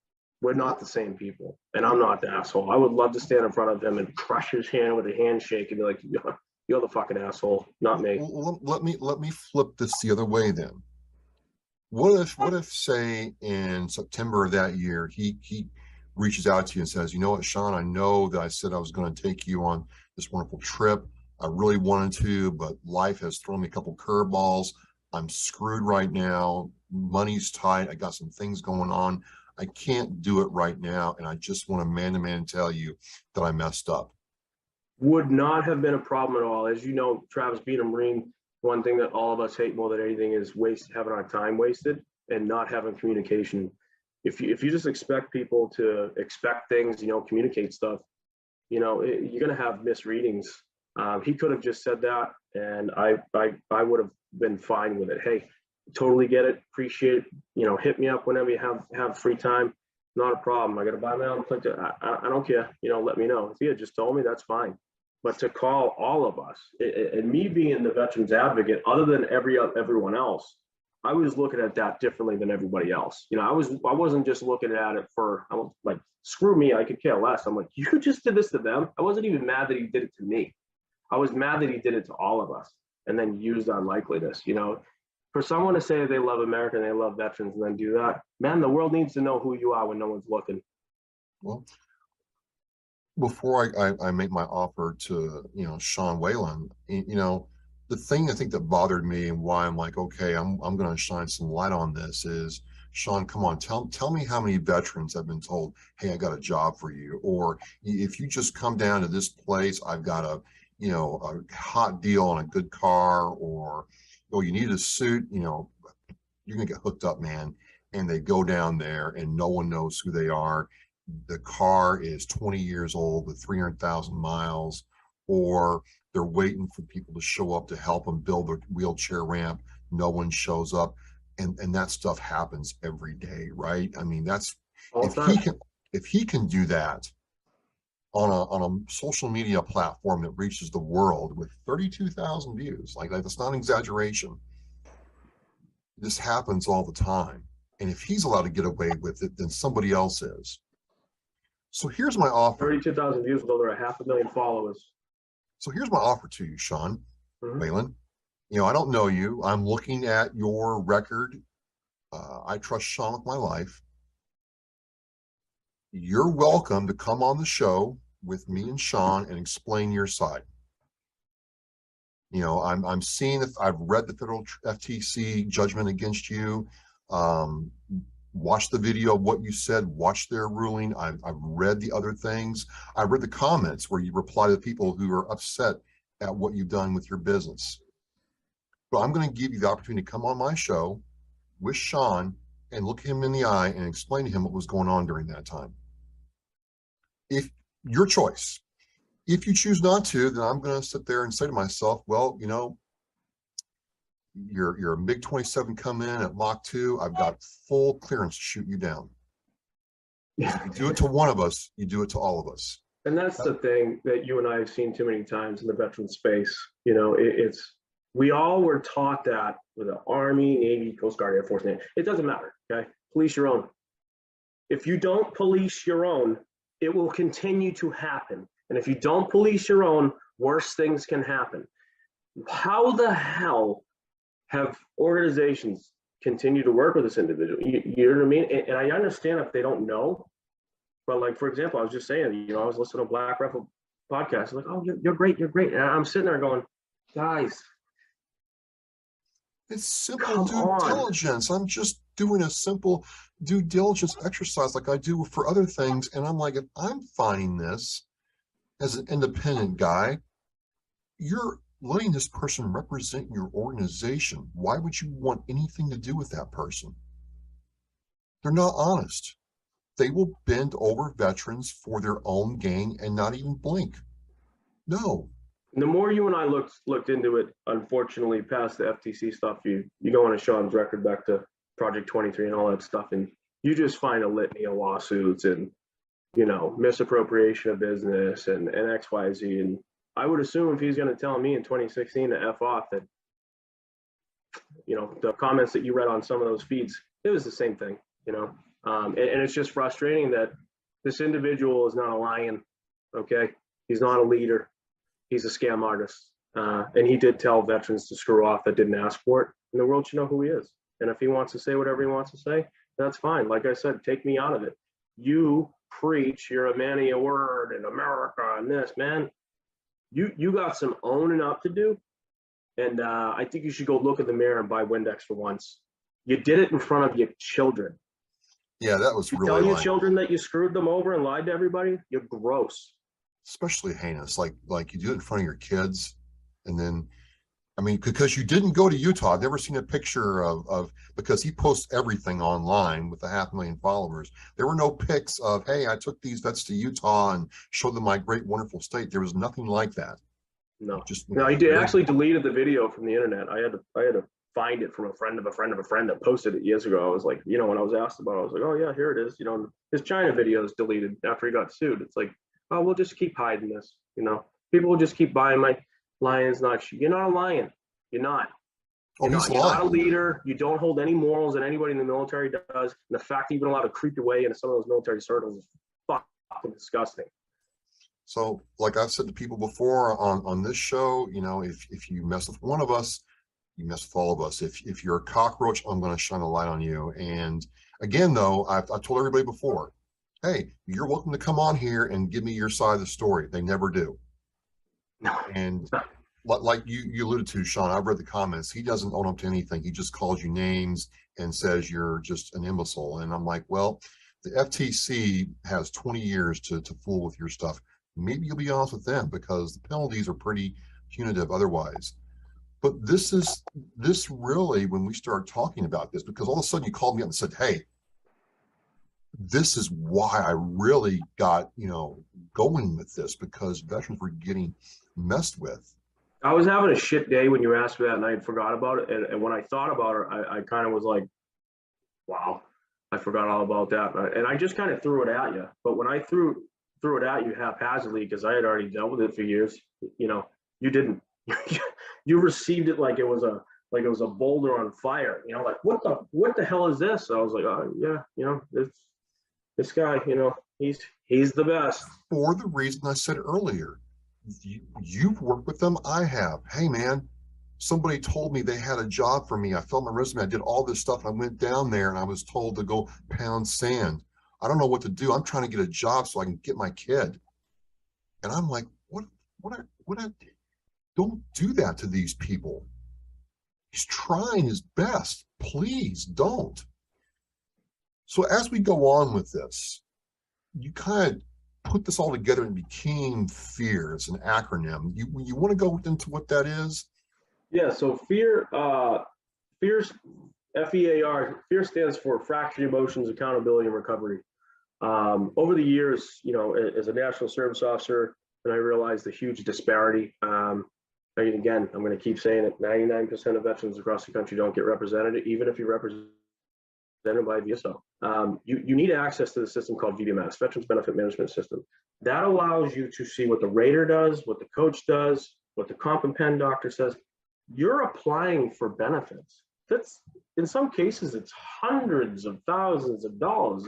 Speaker 8: we're not the same people, and I'm not the asshole. I would love to stand in front of him and crush his hand with a handshake and be like, "You're the fucking asshole, not me."
Speaker 10: Let me flip this the other way then. What if say in September of that year he reaches out to you and says, "You know what, Sean, I know that I said I was going to take you on this wonderful trip. I really wanted to, but life has thrown me a couple curveballs. I'm screwed right now. Money's tight. I got some things going on. I can't do it right now, and I just want to man-to-man tell you that I messed up."
Speaker 8: Would not have been a problem at all. As you know, Travis, being a Marine, one thing that all of us hate more than anything is having our time wasted and not having communication. If you just expect people to expect things, communicate stuff, you're going to have misreadings. He could have just said that, and I would have been fine with it. Hey, totally get it, appreciate it. Hit me up whenever you have free time. Not a problem. I got to buy my own plate. I don't care. Let me know. If he had just told me, that's fine. But to call all of us, and me being the veterans advocate, other than everyone else, I was looking at that differently than everybody else. I wasn't just looking at it I was like, screw me, I could care less. I'm like, you just did this to them. I wasn't even mad that he did it to me. I was mad that he did it to all of us, and then used our likeliness. For someone to say they love America and they love veterans and then do that, man, the world needs to know who you are when no one's looking.
Speaker 10: Well, before I make my offer to Sean Whalen, the thing I think that bothered me and why I'm like, okay, I'm going to shine some light on this is, Sean, come on, tell me how many veterans have been told, hey, I got a job for you, or if you just come down to this place, I've got a hot deal on a good car, or you need a suit, you're gonna get hooked up, man. And they go down there and no one knows who they are. The car is 20 years old with 300,000 miles, or they're waiting for people to show up to help them build a wheelchair ramp. No one shows up. And that stuff happens every day, right? I mean, that's, if he can do that on a social media platform that reaches the world with 32,000 views, like that's not an exaggeration. This happens all the time. And if he's allowed to get away with it, then somebody else is. So here's my offer.
Speaker 8: 32,000 views with over 500,000 followers.
Speaker 10: So here's my offer to you, Sean Whalen. I don't know you. I'm looking at your record. I trust Sean with my life. You're welcome to come on the show with me and Sean and explain your side. I'm seeing, if I've read the federal FTC judgment against you, watch the video of what you said, watch their ruling. I've read the other things. I read the comments where you reply to people who are upset at what you've done with your business. But I'm going to give you the opportunity to come on my show with Sean and look him in the eye and explain to him what was going on during that time. If your choice. If you choose not to, then I'm going to sit there and say to myself, well, you're a MiG-27 come in at Mach 2. I've got full clearance to shoot you down. If you do it to one of us, you do it to all of us.
Speaker 8: And that's the thing that you and I have seen too many times in the veteran space. You know, we all were taught that with the Army, Navy, Coast Guard, Air Force, Navy. It doesn't matter, okay? Police your own. If you don't police your own, it will continue to happen. And if you don't police your own, worse things can happen. How the hell have organizations continue to work with this individual? You know what I mean? And I understand if they don't know, but like, for example, I was just saying, you know, I was listening to Black Rifle podcast. Like, oh, you're great. You're great. And I'm sitting there going, guys,
Speaker 10: it's simple due diligence. I'm just doing a simple due diligence exercise like I do for other things. And I'm like, if I'm finding this as an independent guy, you're letting this person represent your organization. Why would you want anything to do with that person? They're not honest. They will bend over veterans for their own gain and not even blink. No.
Speaker 8: The more you and I looked into it, unfortunately, past the FTC stuff, you go on Sean's record back to Project 23 and all that stuff, and you just find a litany of lawsuits and, you know, misappropriation of business and XYZ. And I would assume if he's going to tell me in 2016 to F off, that, you know, the comments that you read on some of those feeds, it was the same thing, you know. And it's just frustrating that this individual is not a lion, okay? He's not a leader. He's a scam artist. And he did tell veterans to screw off that didn't ask for it. And the world should know who he is. And if he wants to say whatever he wants to say, that's fine. Like I said, take me out of it. You preach, you're a man of your word in America and this, man. You got some owning up to do. And I think you should go look in the mirror and buy Windex for once. You did it in front of your children.
Speaker 10: Yeah, that was really
Speaker 8: tell your children that you screwed them over and lied to everybody. You're gross.
Speaker 10: Especially heinous, like you do it in front of your kids, and then, I mean, because you didn't go to Utah. I've never seen a picture of because he posts everything online with 500,000 followers. There were no pics of, hey, I took these vets to Utah and showed them my great, wonderful state. There was nothing like that.
Speaker 8: No, he actually deleted the video from the internet. I had to find it from a friend of a friend of a friend that posted it years ago. I was like, you know, when I was asked about it, I was like, oh yeah, here it is. You know, his China video is deleted after he got sued. It's like, oh, we'll just keep hiding this. You know, people will just keep buying my lions. You're not a lion. You're not. You're not a leader. You don't hold any morals that anybody in the military does. And the fact that you've been allowed to creep your way into some of those military circles is fucking disgusting.
Speaker 10: So, like I've said to people before on this show, you know, if you mess with one of us, you mess with all of us. If you're a cockroach, I'm going to shine a light on you. And again, though, I've told everybody before, hey, you're welcome to come on here and give me your side of the story. They never do.
Speaker 8: No.
Speaker 10: And like you alluded to, Sean, I've read the comments. He doesn't own up to anything. He just calls you names and says you're just an imbecile. And I'm like, well, the FTC has 20 years to fool with your stuff. Maybe you'll be honest with them because the penalties are pretty punitive otherwise. But this really, when we start talking about this, because all of a sudden you called me up and said, hey, this is why I really got, you know, going with this, because veterans were getting messed with.
Speaker 8: I was having a shit day when you asked me that and I forgot about it. And when I thought about it, I kind of was like, wow, I forgot all about that. And I just kind of threw it at you. But when I threw it at you haphazardly, because I had already dealt with it for years, you know, you didn't. You received it like it was a boulder on fire. You know, like what the hell is this? So I was like, oh yeah, you know, this guy, you know, he's the best.
Speaker 10: For the reason I said earlier, you've worked with them. I have. Hey man, somebody told me they had a job for me. I filled my resume. I did all this stuff. I went down there and I was told to go pound sand. I don't know what to do. I'm trying to get a job so I can get my kid. And I'm like, what don't do that to these people. He's trying his best. Please don't. So as we go on with this, you kind of put this all together and became FEAR. It's an acronym. You want to go into what that is?
Speaker 8: Yeah, so FEAR's F.E.A.R. FEAR stands for Fractured Emotions, Accountability, and Recovery. Over the years, you know, as a national service officer, and I realized the huge disparity. Again, I'm going to keep saying it, 99% of veterans across the country don't get represented, even if you're represented by VSO. you need access to the system called VBMS, Veterans Benefit Management System. That allows you to see what the rater does, what the coach does, what the comp and pen doctor says. You're applying for benefits. That's, in some cases, it's hundreds of thousands of dollars.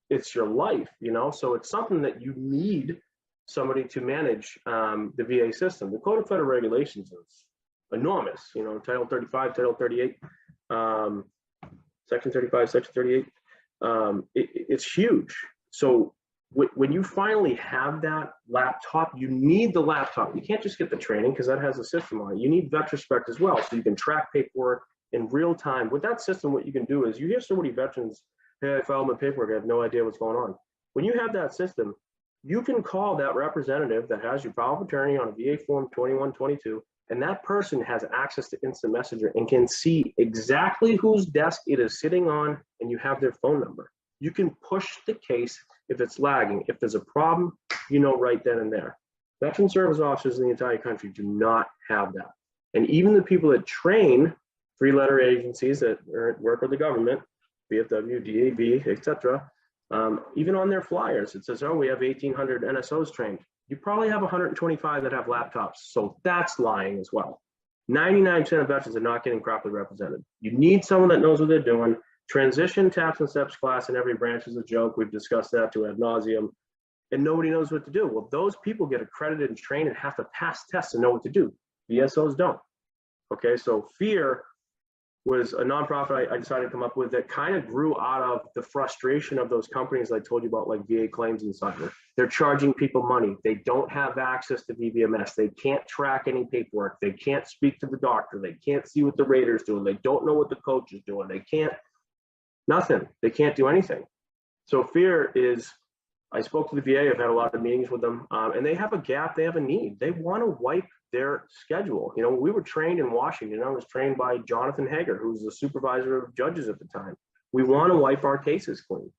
Speaker 8: It's your life, you know? So it's something that you need somebody to manage the VA system. The Code of Federal Regulations is enormous, you know, Title 35, Title 38, Section 35, Section 38. It's huge. So when you finally have that laptop, you need the laptop. You can't just get the training because that has a system on it. You need VetraSpect as well, so you can track paperwork in real time. With that system, what you can do is you hear so many veterans, hey, I filed my paperwork, I have no idea what's going on. When you have that system, you can call that representative that has your power of attorney on a VA form 2122, and that person has access to instant messenger and can see exactly whose desk it is sitting on, and you have their phone number. You can push the case if it's lagging. If there's a problem, you know right then and there. Veteran service officers in the entire country do not have that. And even the people that train three-letter agencies that work with the government, VFW, DAB, etc., even on their flyers, it says, oh, we have 1,800 NSOs trained. You probably have 125 that have laptops. So that's lying as well. 99% of veterans are not getting properly represented. You need someone that knows what they're doing. Transition taps and steps class in every branch is a joke. We've discussed that to ad nauseum, and nobody knows what to do. Well, those people get accredited and trained and have to pass tests and know what to do. VSOs don't. Okay, so F.E.A.R was a nonprofit I decided to come up with that kind of grew out of the frustration of those companies I told you about, like VA Claims and Cyber. They're charging people money. They don't have access to VBMS. They can't track any paperwork. They can't speak to the doctor. They can't see what the rater's doing. They don't know what the coach is doing. They can't, nothing. They can't do anything. So F.E.A.R is, I spoke to the VA, I've had a lot of meetings with them, and they have a gap, they have a need. They want to wipe their schedule. You know, we were trained in Washington. I was trained by Jonathan Hager, who was the supervisor of judges at the time. We want to wipe our cases clean.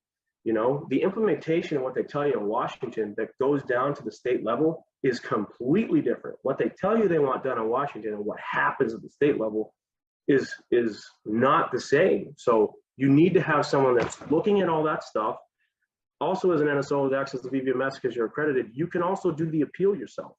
Speaker 8: You know, the implementation of what they tell you in Washington that goes down to the state level is completely different. What they tell you they want done in Washington and what happens at the state level is not the same. So you need to have someone that's looking at all that stuff. Also, as an NSO with access to VBMS, because you're accredited, you can also do the appeal yourself.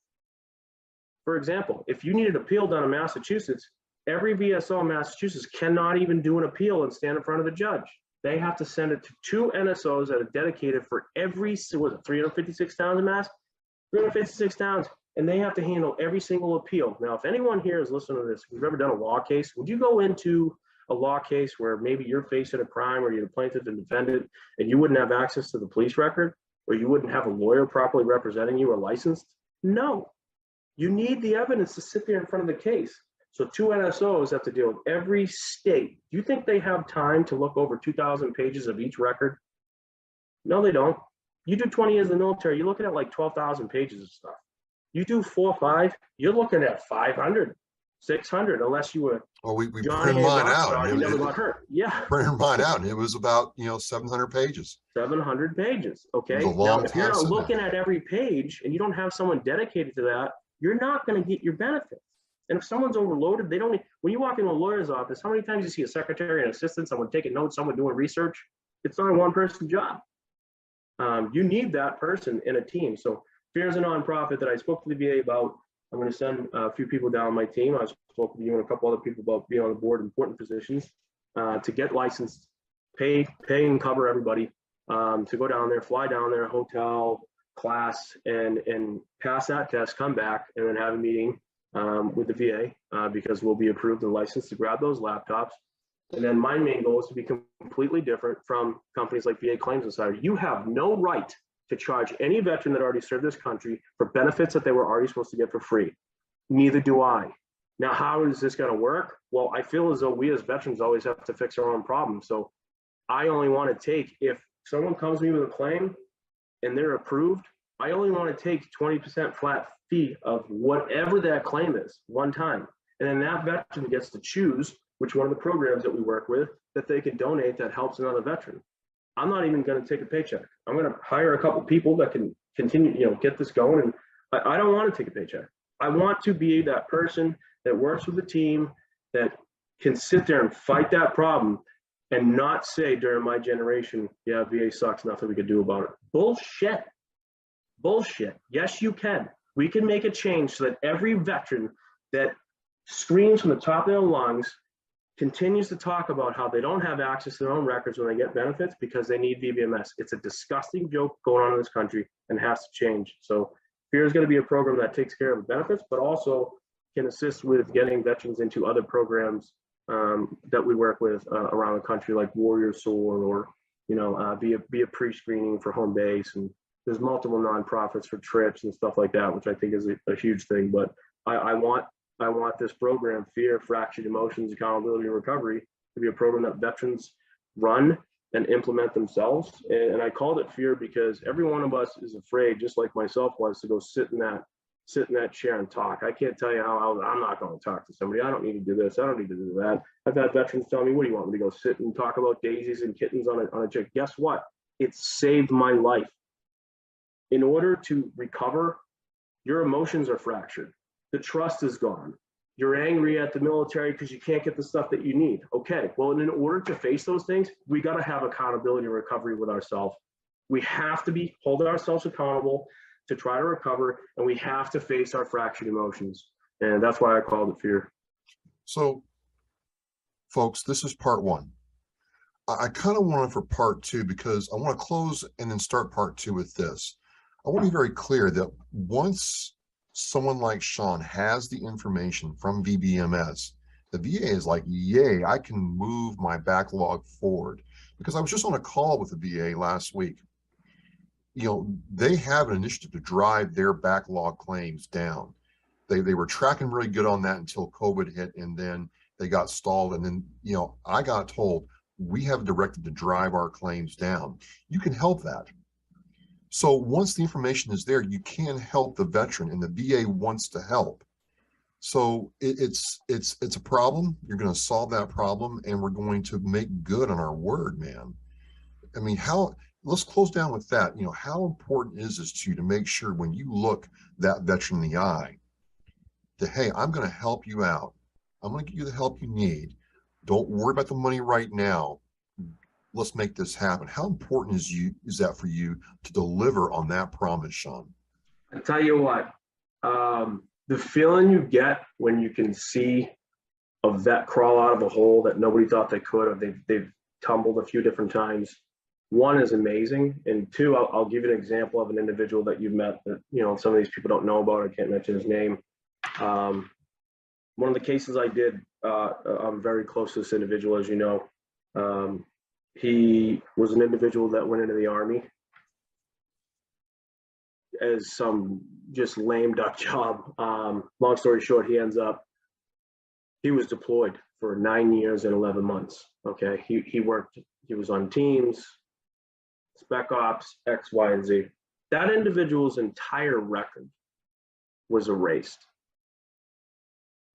Speaker 8: For example, if you need an appeal done in Massachusetts, every VSO in Massachusetts cannot even do an appeal and stand in front of the judge. They have to send it to 2 NSOs that are dedicated for every, was it 356 towns in Mass? 356 towns, and they have to handle every single appeal. Now, if anyone here is listening to this, we've ever done a law case, would you go into a law case where maybe you're facing a crime or you're the plaintiff and defendant and you wouldn't have access to the police record, or you wouldn't have a lawyer properly representing you or licensed? No. You need the evidence to sit there in front of the case. So 2 NSOs have to deal with every state. Do you think they have time to look over 2,000 pages of each record? No, they don't. You do 20 years in the military, you're looking at like 12,000 pages of stuff. You do 4 or 5, you're looking at 500, 600, unless you were.
Speaker 10: Well, we printed mine out.
Speaker 8: You never got hurt. Yeah.
Speaker 10: Printed mine out, and it was about 700 pages.
Speaker 8: 700 pages. Okay.
Speaker 10: Now,
Speaker 8: if you're not looking at every page and you don't have someone dedicated to that, you're not going to get your benefits. And if someone's overloaded, they don't. When you walk into a lawyer's office, how many times you see a secretary and assistant, someone taking notes, someone doing research? It's not a one-person job. You need that person in a team. So F.E.A.R is a nonprofit that I spoke to the VA about. I'm going to send a few people down my team. I spoke to you and a couple other people about being on the board, important positions, to get licensed, pay and cover everybody, to go down there, fly down there, hotel, class, and pass that test, come back, and then have a meeting with the VA because we'll be approved and licensed to grab those laptops. And then my main goal is to be completely different from companies like VA Claims and Cyber. You have no right to charge any veteran that already served this country for benefits that they were already supposed to get for free. Neither do I. Now, how is this going to work? Well, I feel as though we as veterans always have to fix our own problems. So I only want to take, if someone comes to me with a claim and they're approved, I only want to take 20% flat fee of whatever that claim is one time. And then that veteran gets to choose which one of the programs that we work with that they can donate that helps another veteran. I'm not even going to take a paycheck. I'm going to hire a couple people that can continue, get this going. And I don't want to take a paycheck. I want to be that person that works with the team that can sit there and fight that problem and not say during my generation, yeah, VA sucks, nothing we could do about it. Bullshit. Bullshit. Yes, you can. We can make a change so that every veteran that screams from the top of their lungs continues to talk about how they don't have access to their own records when they get benefits because they need VBMS. It's a disgusting joke going on in this country and has to change. So F.E.A.R is going to be a program that takes care of the benefits, but also can assist with getting veterans into other programs that we work with around the country, like Warrior Soar, or be a pre-screening for home base. And there's multiple nonprofits for trips and stuff like that, which I think is a huge thing. But I want this program, F.E.A.R, Fractured Emotions, Accountability, and Recovery, to be a program that veterans run and implement themselves. And I called it F.E.A.R because every one of us is afraid, just like myself was, to go sit in that chair and talk. I can't tell you how I'm not going to talk to somebody. I don't need to do this. I don't need to do that. I've had veterans tell me, what do you want me to go sit and talk about daisies and kittens on a chair? Guess what? It saved my life. In order to recover, your emotions are fractured. The trust is gone. You're angry at the military because you can't get the stuff that you need. Okay, well, in order to face those things, we got to have accountability and recovery with ourselves. We have to hold ourselves accountable to try to recover, and we have to face our fractured emotions. And that's why I called it F.E.A.R.
Speaker 10: So, folks, this is part one. I kind of want it for part two because I want to close and then start part two with this. I want to be very clear that once someone like Sean has the information from VBMS, the VA is like, yay, I can move my backlog forward. Because I was just on a call with the VA last week. They have an initiative to drive their backlog claims down. They were tracking really good on that until COVID hit, and then they got stalled. And then, I got told, we have directed to drive our claims down. You can help that. So once the information is there, you can help the veteran, and the VA wants to help. So it's a problem. You're going to solve that problem, and we're going to make good on our word, man. I mean, let's close down with that. How important is this to you to make sure when you look that veteran in the eye that, hey, I'm going to help you out. I'm going to give you the help you need. Don't worry about the money right now. Let's make this happen. How important is that for you to deliver on that promise, Sean?
Speaker 8: I tell you what, the feeling you get when you can see a vet crawl out of a hole that nobody thought they could, or they've tumbled a few different times. One is amazing, and two, I'll give you an example of an individual that you've met that some of these people don't know about. I can't mention his name. One of the cases I did, I'm very close to this individual, as you know. He was an individual that went into the Army as some just lame duck job. Long story short, he was deployed for 9 years and 11 months. Okay, he was on teams, Spec Ops, X, Y, and Z. That individual's entire record was erased,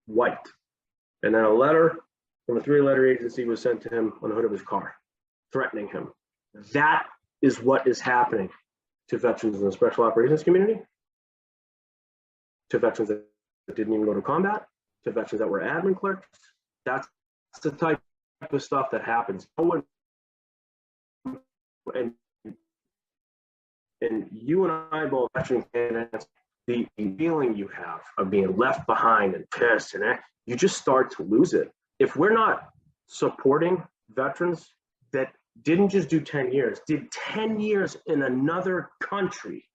Speaker 8: wiped. And then a letter from a 3-letter agency was sent to him on the hood of his car, threatening him. That is what is happening to veterans in the special operations community, to veterans that didn't even go to combat, to veterans that were admin clerks. That's the type of stuff that happens. And you and I both, veteran candidates, the feeling you have of being left behind and pissed, and you just start to lose it. If we're not supporting veterans that didn't just do 10 years, did 10 years in another country,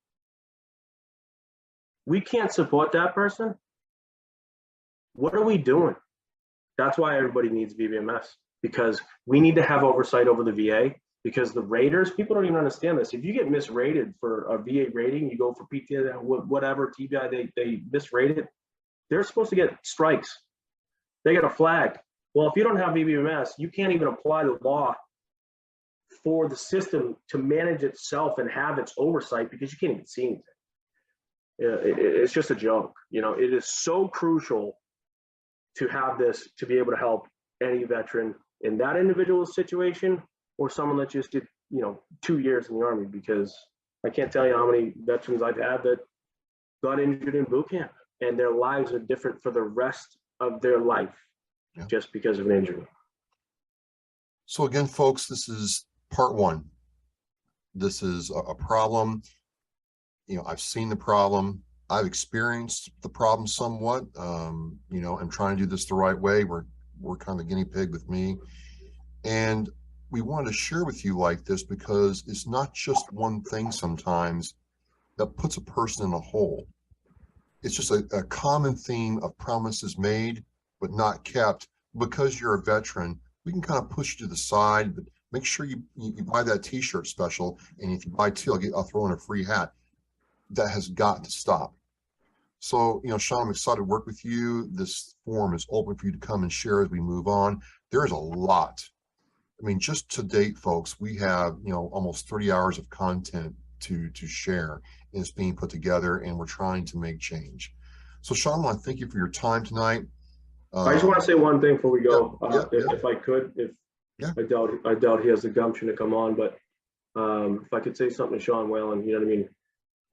Speaker 8: we can't support that person. What are we doing? That's why everybody needs VBMS, because we need to have oversight over the VA, because the raters, people don't even understand this. If you get misrated for a VA rating, you go for PTSD, whatever, TBI, they misrate it, they're supposed to get strikes. They get a flag. Well, if you don't have VBMS, you can't even apply the law for the system to manage itself and have its oversight, because you can't even see anything. It's just a joke. It is so crucial to have this, to be able to help any veteran in that individual situation, or someone that just did 2 years in the Army, because I can't tell you how many veterans I've had that got injured in boot camp, and their lives are different for the rest of their life, just because of an injury.
Speaker 10: So again, folks, this is part one. This is a problem. I've seen the problem. I've experienced the problem somewhat. I'm trying to do this the right way. We're kind of a guinea pig with me. And we wanted to share with you like this because it's not just one thing sometimes that puts a person in a hole. It's just a common theme of promises made but not kept. Because you're a veteran, we can kind of push you to the side, but make sure you buy that t-shirt special. And if you buy two, I'll throw in a free hat. That has got to stop. So, Sean, I'm excited to work with you. This forum is open for you to come and share as we move on. There's a lot. I mean, just to date, folks, we have, almost 30 hours of content to share, and it's being put together, and we're trying to make change. So, Sean, I want to thank you for your time tonight.
Speaker 8: I just want to say one thing before we go,
Speaker 10: if
Speaker 8: I could, I doubt he has the gumption to come on, but if I could say something to Sean Whalen, you know what I mean?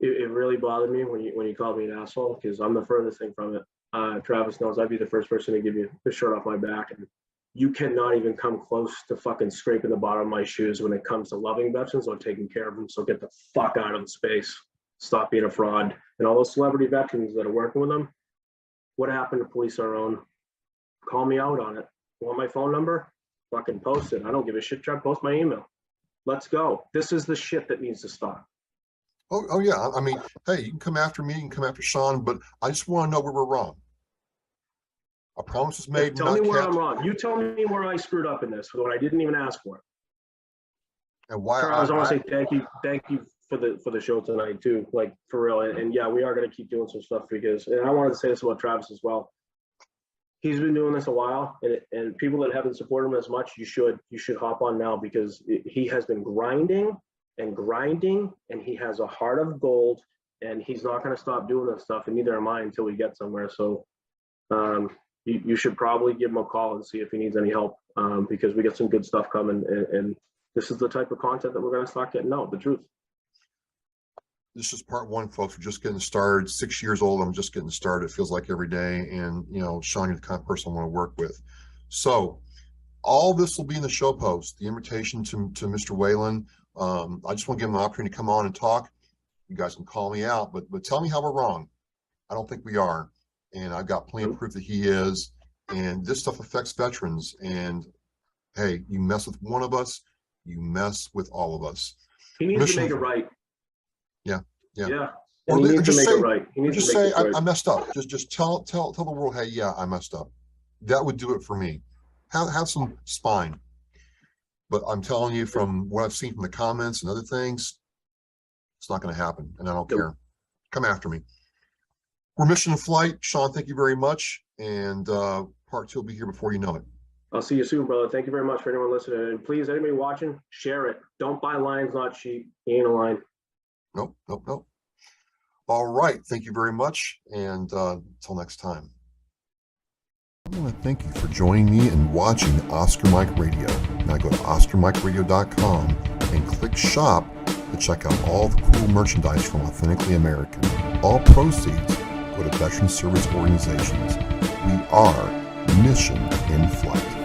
Speaker 8: It really bothered me when you called me an asshole, because I'm the furthest thing from it. Travis knows I'd be the first person to give you the shirt off my back, and you cannot even come close to fucking scraping the bottom of my shoes when it comes to loving veterans or taking care of them. So get the fuck out of the space. Stop being a fraud. And all those celebrity veterans that are working with them, what happened to police our own? Call me out on it. Want my phone number? Fucking post it. I don't give a shit. Try to post my email. Let's go. This is the shit that needs to stop.
Speaker 10: Oh yeah. I mean, hey, you can come after me, you can come after Sean, but I just want to know where we're wrong. A promise was made.
Speaker 8: Tell me where I'm wrong. You tell me where I screwed up in this when I didn't even ask for it.
Speaker 10: And why?
Speaker 8: I want to say thank you for the show tonight too. Like, for real. And yeah, we are going to keep doing some stuff because, and I wanted to say this about Travis as well. He's been doing this a while, and people that haven't supported him as much, you should hop on now, because he has been grinding, and he has a heart of gold, and he's not going to stop doing this stuff, and neither am I until we get somewhere. So you should probably give him a call and see if he needs any help, because we got some good stuff coming, and this is the type of content that we're going to start getting out, the truth.
Speaker 10: This is part one, folks. We're just getting started. 6 years old. I'm just getting started. It feels like every day. And, Sean, you're the kind of person I want to work with. So all this will be in the show post, the invitation to Mr. Whalen. I just want to give him an opportunity to come on and talk. You guys can call me out, but tell me how we're wrong. I don't think we are. And I've got plenty of proof that he is. And this stuff affects veterans. And hey, you mess with one of us, you mess with all of us.
Speaker 8: He needs to make it right.
Speaker 10: Yeah.
Speaker 8: Or he needs to make it right. He needs
Speaker 10: just
Speaker 8: to make
Speaker 10: say,
Speaker 8: it right.
Speaker 10: I messed up. Just tell the world, hey, yeah, I messed up. That would do it for me. Have some spine. But I'm telling you, from what I've seen from the comments and other things, it's not going to happen, and I don't care. Come after me. We're mission in flight. Sean, thank you very much. And part two will be here before you know it.
Speaker 8: I'll see you soon, brother. Thank you very much for anyone listening. And please, anybody watching, share it. Don't buy lines, not sheep. He ain't a line.
Speaker 10: Nope. All right. Thank you very much. And until next time. I want to thank you for joining me and watching Oscar Mike Radio. Now go to OscarMikeRadio.com and click shop to check out all the cool merchandise from Authentically American. All proceeds go to veteran service organizations. We are mission in flight.